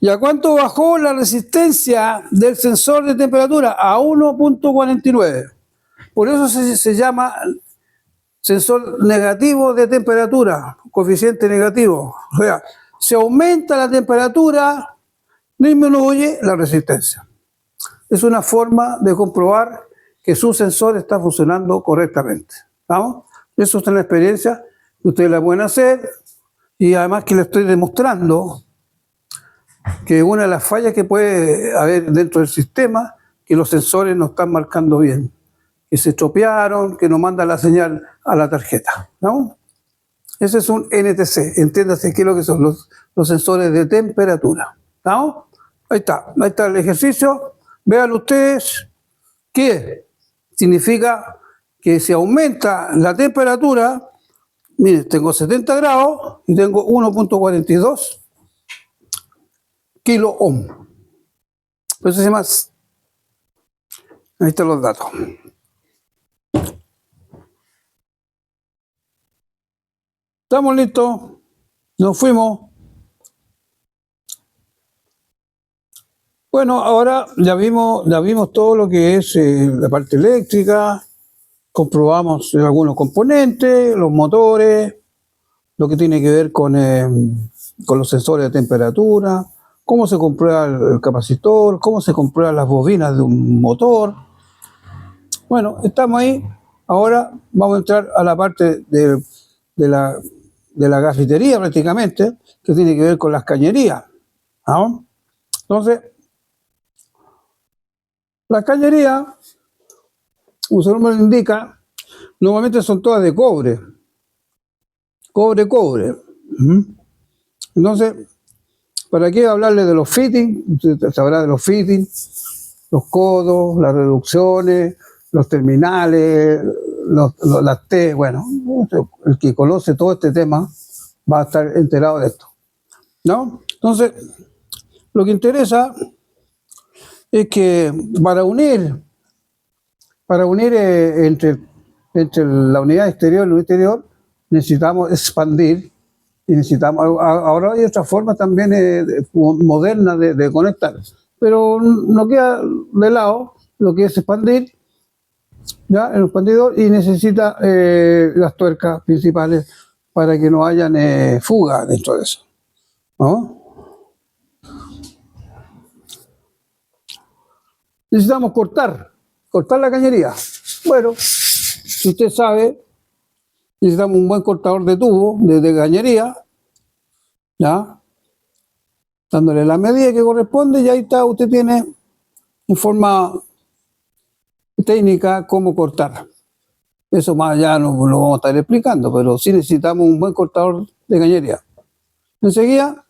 ¿Y a cuánto bajó la resistencia del sensor de temperatura? A 1.49. Por eso se llama sensor negativo de temperatura, coeficiente negativo. O sea, si aumenta la temperatura, disminuye la resistencia. Es una forma de comprobar que su sensor está funcionando correctamente. ¿Vamos? Eso es una experiencia que ustedes la pueden hacer y además que le estoy demostrando que una de las fallas que puede haber dentro del sistema, que los sensores no están marcando bien, que se estropearon, que no manda la señal a la tarjeta. ¿No? Ese es un NTC, entiéndase qué es lo que son los sensores de temperatura. ¿No? Ahí está el ejercicio. Vean ustedes que significa que si aumenta la temperatura, miren, tengo 70 grados y tengo 1.42 kilo ohm. Eso se llama. Ahí están los datos. Estamos listos. Nos fuimos. Bueno, ahora ya vimos todo lo que es la parte eléctrica. Comprobamos algunos componentes, los motores, lo que tiene que ver con los sensores de temperatura, cómo se comprueba el capacitor, cómo se comprueban las bobinas de un motor. Bueno, estamos ahí. Ahora vamos a entrar a la parte de la gafitería prácticamente, que tiene que ver con las cañerías. ¿No? Entonces, las cañerías, como su nombre lo indica, Normalmente son todas de cobre. Cobre. Entonces, ¿para qué hablarle de los fittings? Usted sabrá de los fittings, los codos, las reducciones, los terminales, las T. Bueno, el que conoce todo este tema va a estar enterado de esto, ¿no? Entonces, lo que interesa es que para unir entre la unidad exterior y la unidad interior, necesitamos expandir y necesitamos, ahora hay otra forma también moderna de conectar, pero no queda de lado lo que es expandir, ¿ya? El expandidor, y necesita las tuercas principales para que no hayan fuga dentro de eso, ¿no? Necesitamos cortar la cañería. Bueno, si usted sabe, necesitamos un buen cortador de tubo, de cañería, ¿ya? Dándole la medida que corresponde, y ahí está, usted tiene en forma técnica cómo cortar. Eso más allá no lo vamos a estar explicando, pero sí necesitamos un buen cortador de cañería. Enseguida,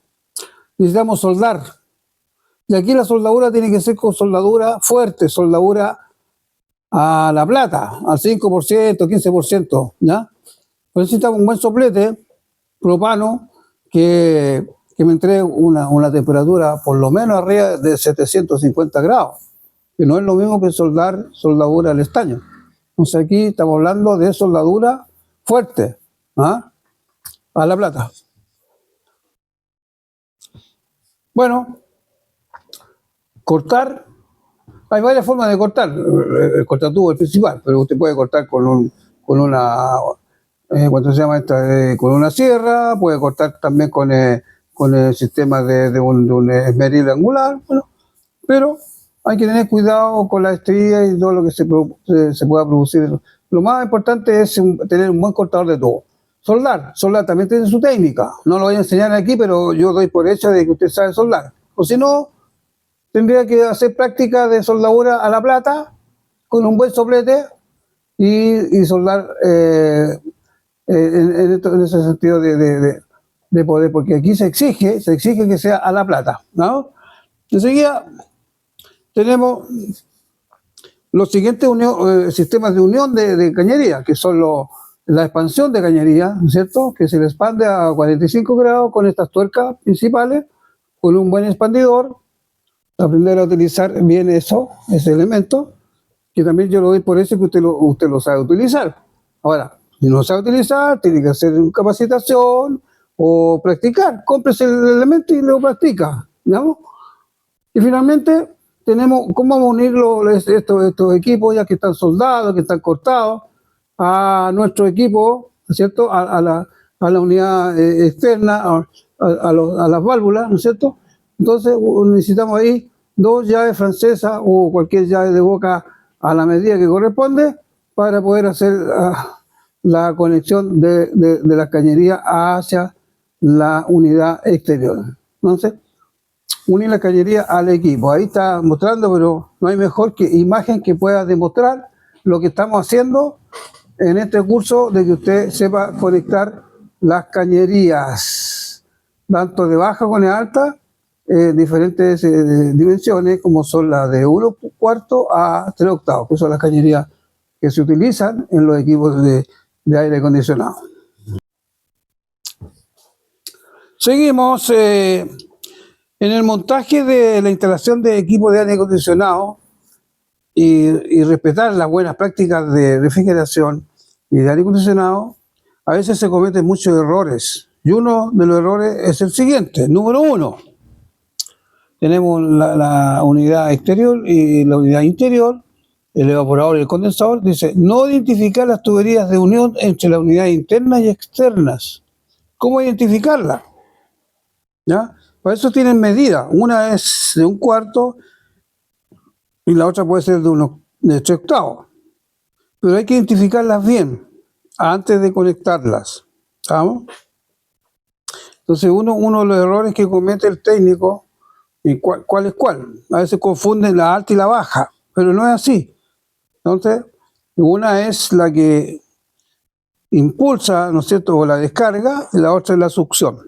necesitamos soldar. Y aquí la soldadura tiene que ser con soldadura fuerte, soldadura a la plata, al 5%, 15%, ¿ya? Pues necesitamos un buen soplete propano que me entregue una temperatura por lo menos arriba de 750 grados, que no es lo mismo que soldadura al estaño. Entonces aquí estamos hablando de soldadura fuerte, ¿ah? A la plata. Bueno, cortar, hay varias formas de cortar. El cortatubo es el principal, pero usted puede cortar con una, ¿cuánto se llama esta? Con una sierra, puede cortar también con el sistema de un esmeril angular, bueno, pero hay que tener cuidado con la estría y todo lo que se pueda producir. Lo más importante es tener un buen cortador de tubo. Soldar también tiene su técnica. No lo voy a enseñar aquí, pero yo doy por hecho de que usted sabe soldar. O si no, tendría que hacer práctica de soldadura a la plata con un buen soplete y soldar en ese sentido de poder, porque aquí se exige que sea a la plata, ¿no? Enseguida tenemos los siguientes sistemas de unión de cañería, que son la expansión de cañería, ¿cierto? Que se le expande a 45 grados con estas tuercas principales, con un buen expandidor. Aprender a utilizar bien ese elemento, que también yo lo doy por eso que usted lo sabe utilizar. Ahora, si no sabe utilizar, tiene que hacer capacitación o practicar. Cómprese el elemento y lo practica, ¿no? Y finalmente tenemos cómo vamos a unir estos equipos ya que están soldados, que están cortados, a nuestro equipo, ¿cierto? A la unidad externa, a las válvulas, ¿no es cierto? Entonces necesitamos ahí 2 llaves francesas o cualquier llave de boca a la medida que corresponde para poder hacer la conexión de la cañería hacia la unidad exterior. Entonces, unir la cañería al equipo. Ahí está mostrando, pero no hay mejor imagen que pueda demostrar lo que estamos haciendo en este curso, de que usted sepa conectar las cañerías, tanto de baja como de alta, diferentes dimensiones, como son las de 1/4 a 3/8, que son las cañerías que se utilizan en los equipos de aire acondicionado. Seguimos en el montaje de la instalación de equipos de aire acondicionado y respetar las buenas prácticas de refrigeración y de aire acondicionado. A veces se cometen muchos errores, y uno de los errores es el siguiente. Número 1, tenemos la unidad exterior y la unidad interior, el evaporador y el condensador. Dice, no identificar las tuberías de unión entre las unidades internas y externas. ¿Cómo identificarlas? ¿Ya? Para eso tienen medidas. Una es de 1/4 y la otra puede ser de 3/8. Pero hay que identificarlas bien antes de conectarlas. ¿Sabes? Entonces uno de los errores que comete el técnico, y cuál es cuál. A veces confunden la alta y la baja, pero no es así. Entonces, Una es la que impulsa, ¿no es cierto?, o la descarga, y la otra es la succión,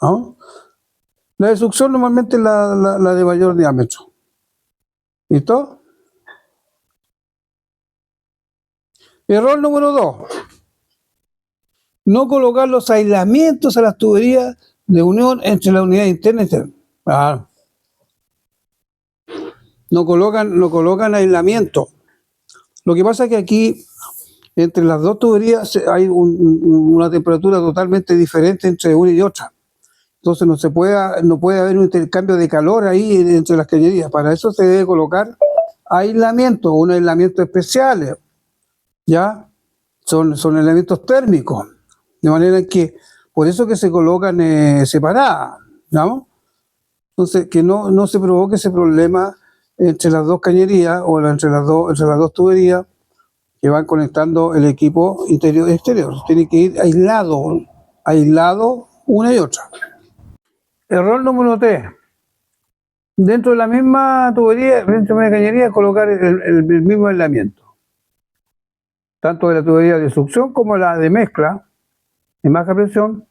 ¿no? La de succión normalmente es la de mayor diámetro. ¿Listo? Error número 2. No colocar los aislamientos a las tuberías de unión entre la unidad interna y externa. No colocan aislamiento. Lo que pasa es que aquí, entre las dos tuberías, hay una temperatura totalmente diferente entre una y otra. Entonces no puede haber un intercambio de calor ahí entre las cañerías. Para eso se debe colocar aislamiento, un aislamiento especial, ¿ya? Son aislamientos térmicos, de manera que, por eso que se colocan separadas, ¿no? Entonces, que no se provoque ese problema entre las dos cañerías o entre las dos tuberías que van conectando el equipo interior y exterior. Tiene que ir aislado una y otra. Error número 3. Dentro de la misma tubería, dentro de la cañería, colocar el mismo aislamiento. Tanto de la tubería de succión como la de mezcla, en baja presión,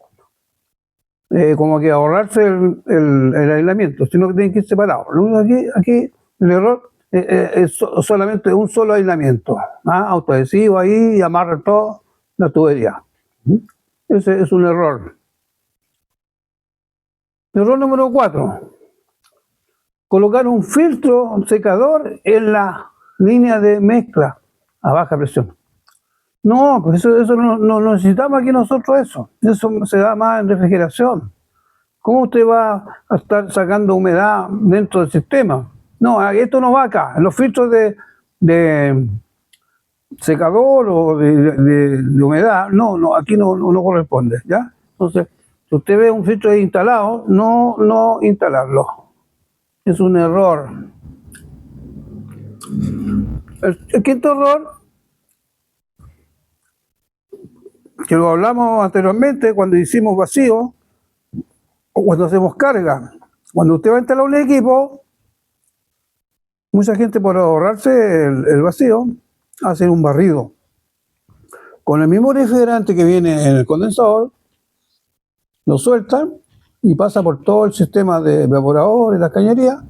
como que ahorrarse el aislamiento, sino que tienen que ir separados. Aquí el error es solamente un solo aislamiento, autoadhesivo ahí y amarra toda la tubería. Ese es un error. Error número 4. Colocar un filtro secador en la línea de mezcla a baja presión. No, pues eso no necesitamos aquí nosotros eso. Eso se da más en refrigeración. ¿Cómo usted va a estar sacando humedad dentro del sistema? No, esto no va acá. Los filtros de secador o de humedad, no, aquí no corresponde, ¿ya? Entonces, si usted ve un filtro instalado, no instalarlo. Es un error. El quinto error, que lo hablamos anteriormente cuando hicimos vacío o cuando hacemos carga. Cuando usted va a instalar un equipo, mucha gente, por ahorrarse el vacío, hace un barrido. Con el mismo refrigerante que viene en el condensador, lo sueltan y pasa por todo el sistema de evaporador y las cañerías.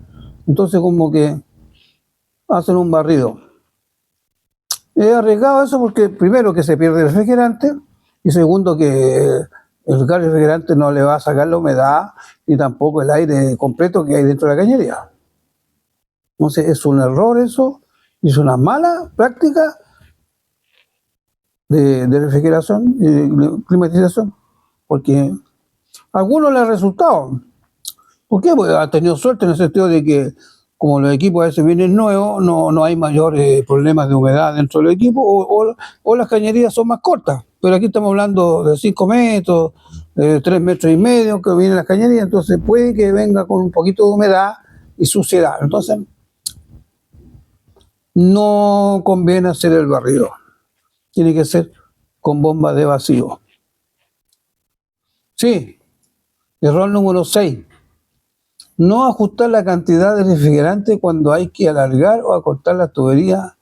Entonces, como que hacen un barrido. Es arriesgado eso porque, primero, que se pierde el refrigerante, y segundo, que el gas refrigerante no le va a sacar la humedad ni tampoco el aire completo que hay dentro de la cañería. Entonces es un error eso, y es una mala práctica de refrigeración y de climatización, porque a algunos les ha resultado. ¿Por qué? Porque ha tenido suerte en el sentido de que, como los equipos a veces vienen nuevos, no hay mayores problemas de humedad dentro del equipo, o las cañerías son más cortas. Pero aquí estamos hablando de 5 metros, 3 metros y medio que vienen las cañerías, entonces puede que venga con un poquito de humedad y suciedad. Entonces, no conviene hacer el barrido. Tiene que ser con bomba de vacío. Sí, error número 6. No ajustar la cantidad de refrigerante cuando hay que alargar o acortar la tubería,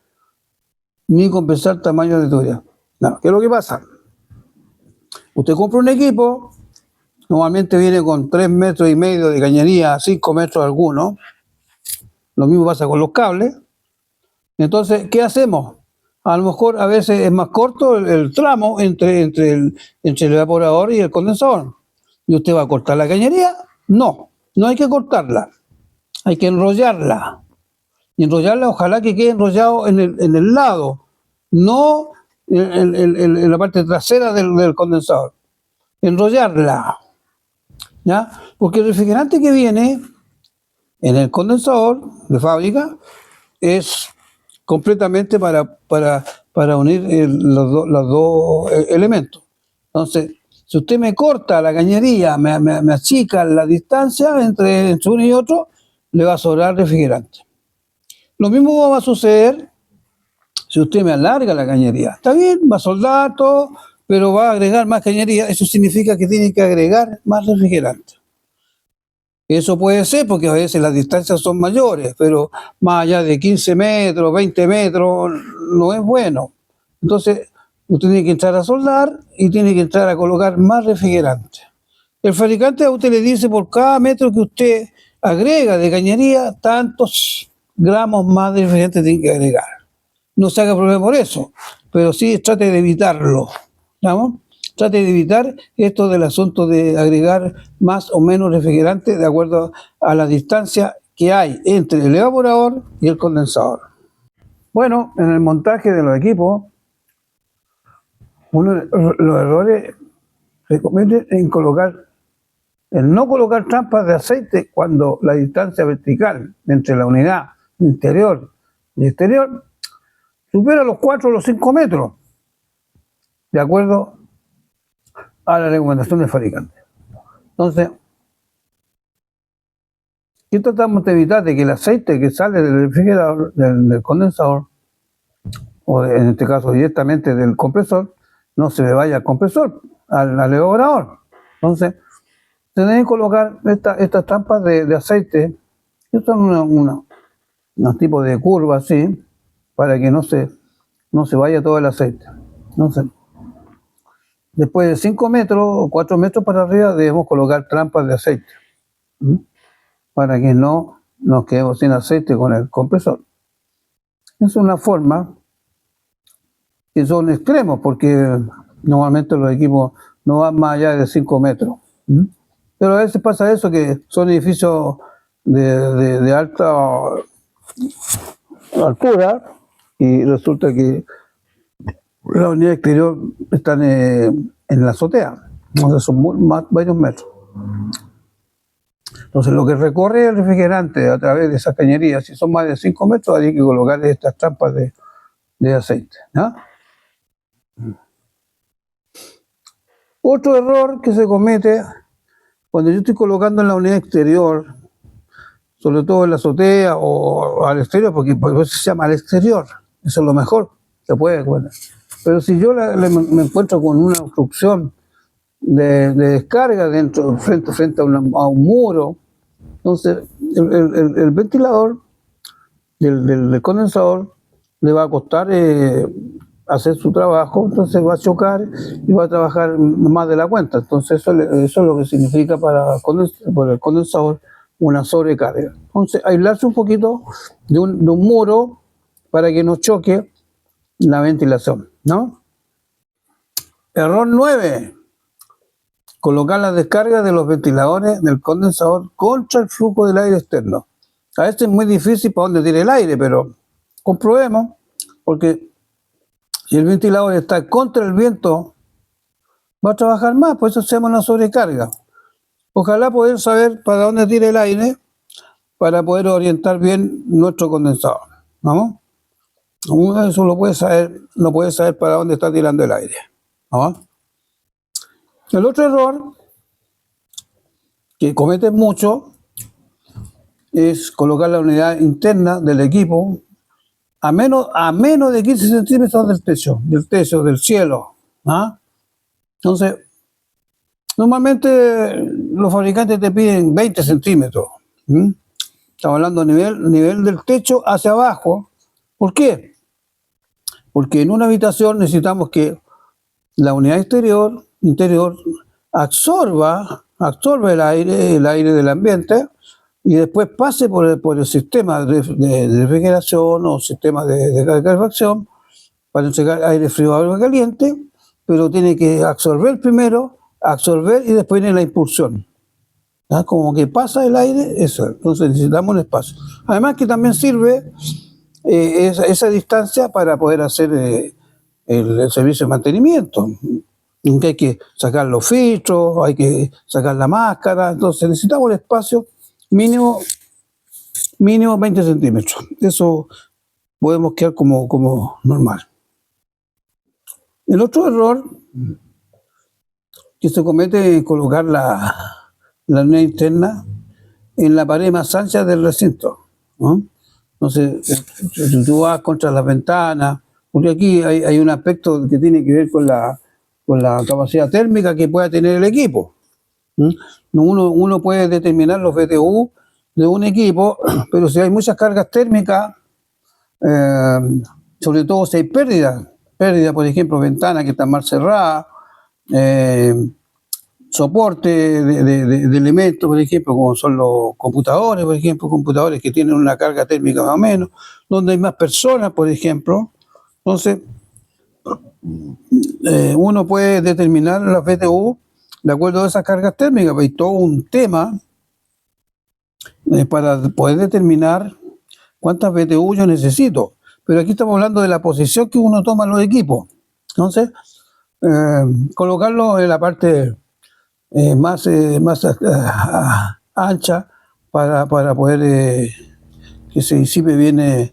ni compensar tamaño de tubería. No, ¿qué es lo que pasa? Usted compra un equipo, normalmente viene con 3 metros y medio de cañería, 5 metros algunos. Lo mismo pasa con los cables. Entonces, ¿qué hacemos? A lo mejor a veces es más corto el tramo entre el evaporador y el condensador. ¿Y usted va a cortar la cañería? No hay que cortarla. Hay que enrollarla. Y enrollarla, ojalá que quede enrollado en el lado, no en la parte trasera del condensador. Enrollarla, ¿ya? Porque el refrigerante que viene en el condensador de fábrica es completamente para unir los dos elementos. Entonces, si usted me corta la cañería, me achica la distancia entre uno y otro, le va a sobrar refrigerante. Lo mismo va a suceder si usted me alarga la cañería. Está bien, va a soldar todo, pero va a agregar más cañería. Eso significa que tiene que agregar más refrigerante. Eso puede ser porque a veces las distancias son mayores, pero más allá de 15 metros, 20 metros, no es bueno. Entonces, usted tiene que entrar a soldar y tiene que entrar a colocar más refrigerante. El fabricante a usted le dice por cada metro que usted agrega de cañería, tantos gramos más de refrigerante tiene que agregar. No se haga problema por eso, pero sí trate de evitarlo, ¿no? Trate de evitar esto del asunto de agregar más o menos refrigerante de acuerdo a la distancia que hay entre el evaporador y el condensador. Bueno, en el montaje de los equipos, uno de los errores se cometen en no colocar trampas de aceite cuando la distancia vertical entre la unidad interior y exterior supera los 4 o los 5 metros, de acuerdo a la recomendación del fabricante. Entonces, ¿qué tratamos de evitar? De que el aceite que sale del refrigerador, del condensador, o en este caso directamente del compresor, no se le vaya al compresor, al evaporador. Entonces, se deben colocar estas trampas de aceite, que son unos tipos de curvas así, para que no se vaya todo el aceite. Entonces, después de 5 metros o 4 metros para arriba debemos colocar trampas de aceite, para que no nos quedemos sin aceite con el compresor. Es una forma que son extremos, porque normalmente los equipos no van más allá de 5 metros. Pero a veces pasa eso, que son edificios de alta altura y resulta que la unidad exterior están en la azotea, entonces son varios metros. Entonces lo que recorre el refrigerante a través de esas cañerías, si son más de 5 metros, hay que colocar estas trampas de aceite, ¿no? Otro error que se comete cuando yo estoy colocando en la unidad exterior, sobre todo en la azotea o al exterior, porque por eso se llama al exterior, eso es lo mejor, se puede, bueno. Pero si yo me encuentro con una obstrucción de descarga dentro, frente a un muro, entonces el ventilador del condensador le va a costar hacer su trabajo, entonces va a chocar y va a trabajar más de la cuenta. Entonces eso es lo que significa para el condensador una sobrecarga. Entonces aislarse un poquito de un muro para que no choque la ventilación, ¿no? Error 9. Colocar las descargas de los ventiladores del condensador contra el flujo del aire externo. A veces es muy difícil para dónde tire el aire, pero comprobemos, porque si el ventilador está contra el viento, va a trabajar más, por eso hacemos una sobrecarga. Ojalá poder saber para dónde tira el aire para poder orientar bien nuestro condensador. ¿Vamos? Eso lo puede saber para dónde está tirando el aire. ¿Vamos? El otro error que cometen mucho es colocar la unidad interna del equipo a menos de 15 centímetros del cielo. ¿Ah? Entonces, normalmente los fabricantes te piden 20 centímetros. Estamos hablando de nivel del techo hacia abajo. ¿Por qué? Porque en una habitación necesitamos que la unidad interior absorba el aire del ambiente y después pase por el sistema de refrigeración o sistema de calefacción para entregar aire frío o aire caliente, pero tiene que absorber primero, y después viene la impulsión. ¿Ah? Como que pasa el aire, eso. Entonces necesitamos un espacio. Además que también sirve esa distancia para poder hacer el servicio de mantenimiento. Que hay que sacar los filtros, hay que sacar la máscara, entonces necesitamos el espacio mínimo 20 centímetros. Eso podemos quedar como normal. El otro error que se comete es colocar la unidad interna en la pared más ancha del recinto, ¿no? Entonces, si tú vas contra las ventanas, porque aquí hay un aspecto que tiene que ver con la capacidad térmica que pueda tener el equipo. ¿Mm? Uno puede determinar los BTU de un equipo, pero si hay muchas cargas térmicas, eh, sobre todo si hay pérdida, por ejemplo, ventanas que están mal cerradas, eh, soporte de elementos, por ejemplo, como son los computadores, por ejemplo, computadores que tienen una carga térmica más o menos, donde hay más personas, por ejemplo. Entonces, uno puede determinar las BTU de acuerdo a esas cargas térmicas. Hay todo un tema para poder determinar cuántas BTU yo necesito. Pero aquí estamos hablando de la posición que uno toma en los equipos. Entonces, colocarlo en la parte más ancha para poder que se disipe bien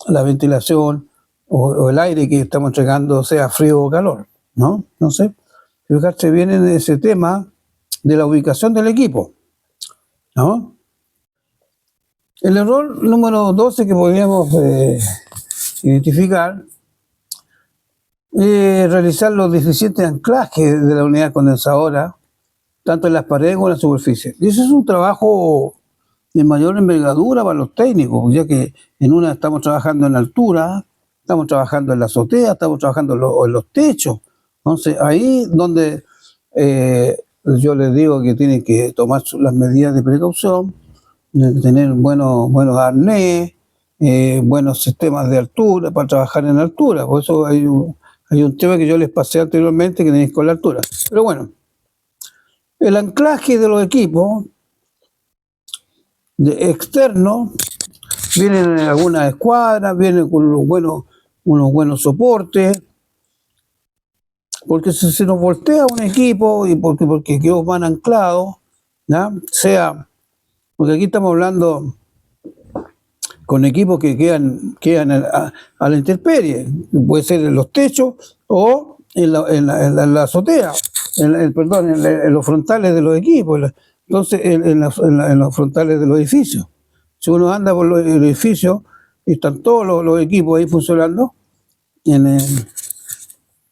la ventilación o el aire que estamos entregando, sea frío o calor, ¿no? Entonces, fijarse bien en ese tema de la ubicación del equipo, ¿no? El error número 12 que podríamos identificar es realizar los deficientes anclajes de la unidad condensadora, tanto en las paredes como en la superficie. Y ese es un trabajo de mayor envergadura para los técnicos, ya que en una estamos trabajando en altura, estamos trabajando en la azotea, estamos trabajando en los techos. Entonces, ahí donde yo les digo que tienen que tomar las medidas de precaución, tener buenos arnés, buenos sistemas de altura para trabajar en altura. Por eso hay un tema que yo les pasé anteriormente que tenéis con la altura. Pero bueno, el anclaje de los equipos externos vienen en algunas escuadras, vienen con unos buenos soportes, porque si se nos voltea un equipo y porque quedó mal anclado, ¿ya? Porque aquí estamos hablando con equipos que quedan a la intemperie, puede ser en los techos o en la azotea, en los frontales de los equipos, entonces en los frontales de los edificios. Si uno anda por los edificios y están todos los equipos ahí funcionando en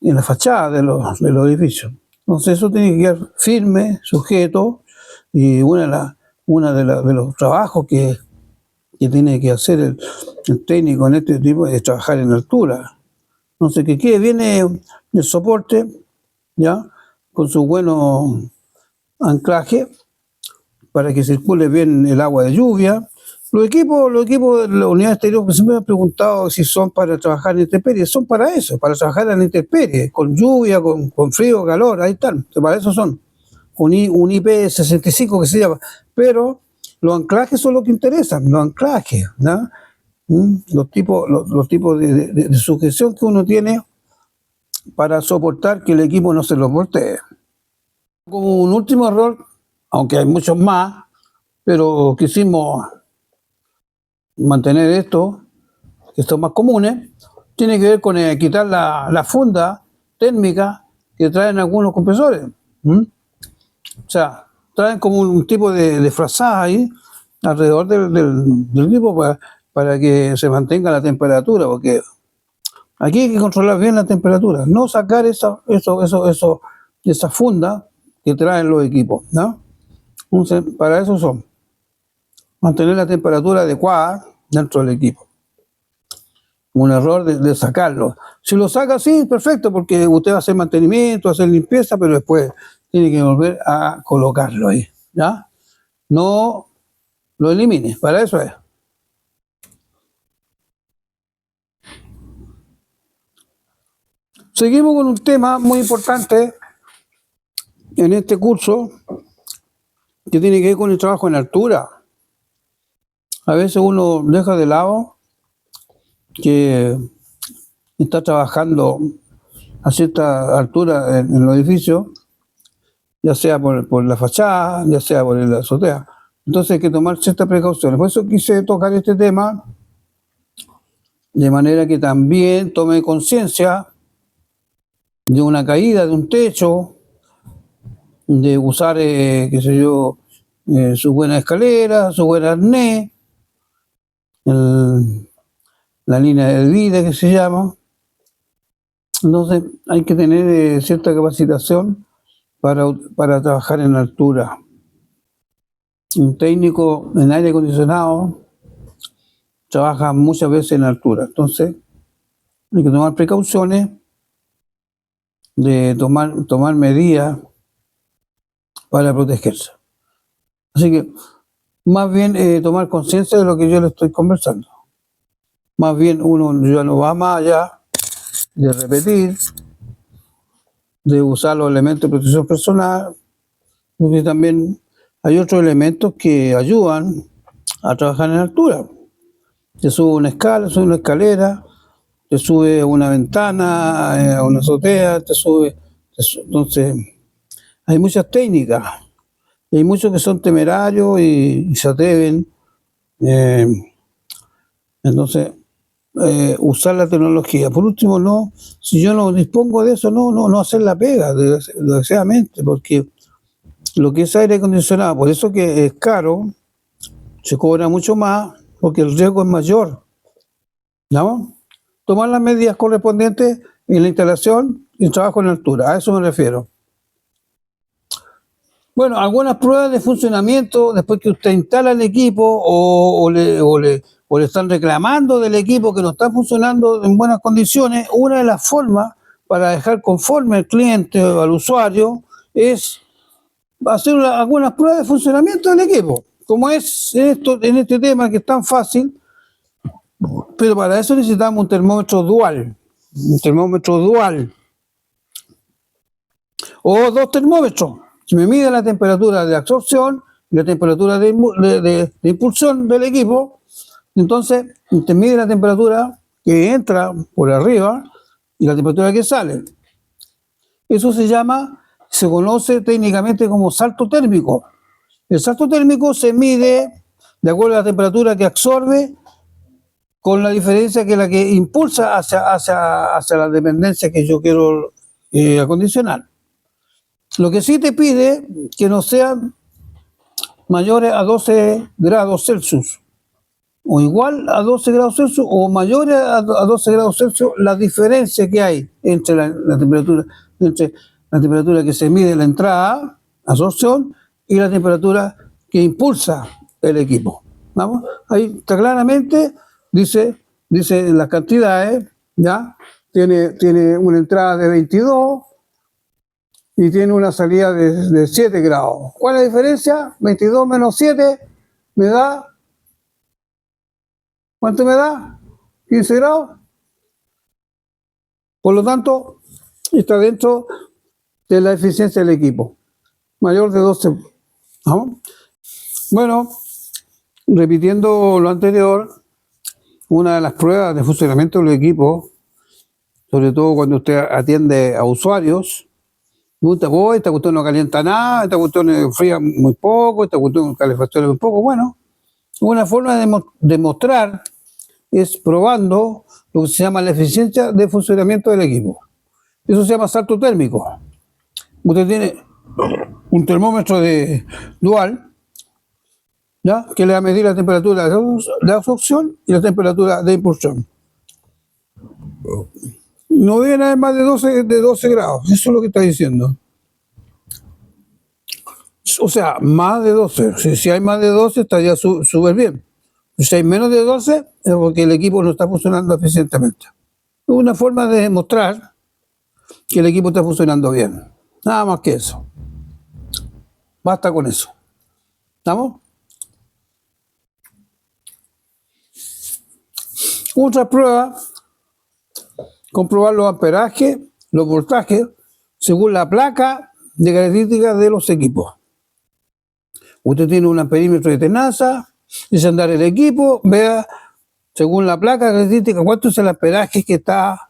la fachada de los edificios. Entonces eso tiene que quedar firme, sujeto, y de los trabajos que tiene que hacer el técnico en este tipo es trabajar en altura. Entonces que quede bien el soporte, ¿ya? Con su buenos anclaje para que circule bien el agua de lluvia. Los equipos de la unidad exterior, pues siempre me han preguntado si son para trabajar en intemperie. Son para eso, para trabajar en intemperie, con lluvia, con frío, calor, ahí están, para eso son. Un IP65 que se llama. Pero los anclajes son lo que interesan, los anclajes, ¿no? Los tipos de sujeción que uno tiene para soportar que el equipo no se los voltee. Como un último error, aunque hay muchos más, pero quisimos mantener esto, que son más comunes, tiene que ver con quitar la funda térmica que traen algunos compresores. O sea, traen como un tipo de frazada ahí alrededor del equipo para que se mantenga la temperatura, porque aquí hay que controlar bien la temperatura, no sacar esa funda que traen los equipos, ¿no? Entonces, para eso son mantener la temperatura adecuada dentro del equipo. Un error de sacarlo. Si lo saca así, perfecto, porque usted va a hacer mantenimiento, va a hacer limpieza, pero después tiene que volver a colocarlo ahí, ¿ya? No lo elimine, para eso es. Seguimos con un tema muy importante en este curso que tiene que ver con el trabajo en altura. A veces uno deja de lado que está trabajando a cierta altura en los edificios, ya sea por la fachada, ya sea por la azotea. Entonces hay que tomar ciertas precauciones. Por eso quise tocar este tema de manera que también tome conciencia de una caída de un techo, de usar, qué sé yo, su buena escalera, su buen arnés, la línea de vida que se llama. Entonces hay que tener cierta capacitación para trabajar en altura. Un técnico en aire acondicionado trabaja muchas veces en altura, entonces hay que tomar precauciones de tomar medidas para protegerse. Así que, más bien tomar conciencia de lo que yo le estoy conversando. Más bien uno ya no va más allá de repetir, de usar los elementos de protección personal, porque también hay otros elementos que ayudan a trabajar en altura. Te sube una escala, sube una escalera, te sube una ventana, una azotea, entonces hay muchas técnicas, y hay muchos que son temerarios y se atreven, entonces usar la tecnología. Por último, no, si yo no dispongo de eso, no hacer la pega, desgraciadamente, porque lo que es aire acondicionado, por eso que es caro, se cobra mucho más, porque el riesgo es mayor, ¿no? Tomar las medidas correspondientes en la instalación y el trabajo en altura, a eso me refiero. Bueno, algunas pruebas de funcionamiento, después que usted instala el equipo o le están reclamando del equipo que no está funcionando en buenas condiciones, una de las formas para dejar conforme al cliente o al usuario es hacer algunas pruebas de funcionamiento del equipo, como es en este tema que es tan fácil, pero para eso necesitamos un termómetro dual o dos termómetros que me mide la temperatura de absorción y la temperatura de impulsión del equipo. Entonces te mide la temperatura que entra por arriba y la temperatura que sale. Eso se conoce técnicamente como salto térmico. El salto térmico se mide de acuerdo a la temperatura que absorbe con la diferencia que la que impulsa hacia la dependencia que yo quiero acondicionar. Lo que sí te pide que no sean mayores a 12 grados Celsius, o igual a 12 grados Celsius, o mayores a 12 grados Celsius, la diferencia que hay entre la temperatura que se mide en la entrada, absorción, y la temperatura que impulsa el equipo. ¿Vamos? Ahí está claramente, dice las cantidades, ¿ya? Tiene una entrada de 22 y tiene una salida de 7 grados. ¿Cuál es la diferencia? 22 menos 7 me da, ¿cuánto me da? 15 grados. Por lo tanto, está dentro de la eficiencia del equipo, mayor de 12. ¿Vamos? Bueno, repitiendo lo anterior, una de las pruebas de funcionamiento del equipo, sobre todo cuando usted atiende a usuarios, esta cuestión no calienta nada, esta cuestión enfría muy poco, esta cuestión calefacciona muy poco. Bueno, una forma de demostrar es probando lo que se llama la eficiencia de funcionamiento del equipo. Eso se llama salto térmico. Usted tiene un termómetro dual, ¿ya? Que le va a medir la temperatura de absorción y la temperatura de impulsión. No deben haber más de 12 grados, eso es lo que está diciendo. O sea, más de 12. Si hay más de 12, estaría súper bien. Si hay menos de 12, es porque el equipo no está funcionando eficientemente. Es una forma de demostrar que el equipo está funcionando bien. Nada más que eso. Basta con eso. ¿Estamos? Otra prueba, comprobar los amperajes, los voltajes, según la placa de características de los equipos. Usted tiene un amperímetro de tenaza, dice andar el equipo, vea según la placa de características cuánto es el amperaje que está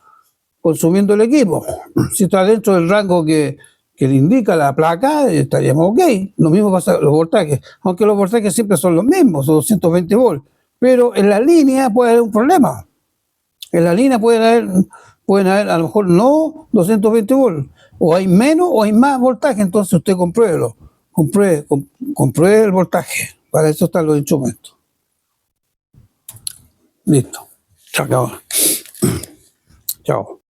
consumiendo el equipo. Si está dentro del rango que le indica la placa, estaríamos ok. Lo mismo pasa con los voltajes, aunque los voltajes siempre son los mismos, son 220 volts. Pero en la línea puede haber un problema. En la línea pueden haber a lo mejor no 220 volts, o hay menos o hay más voltaje, entonces usted compruébelo. Compruebe el voltaje. Para eso están los instrumentos. Listo. Chao. Chao.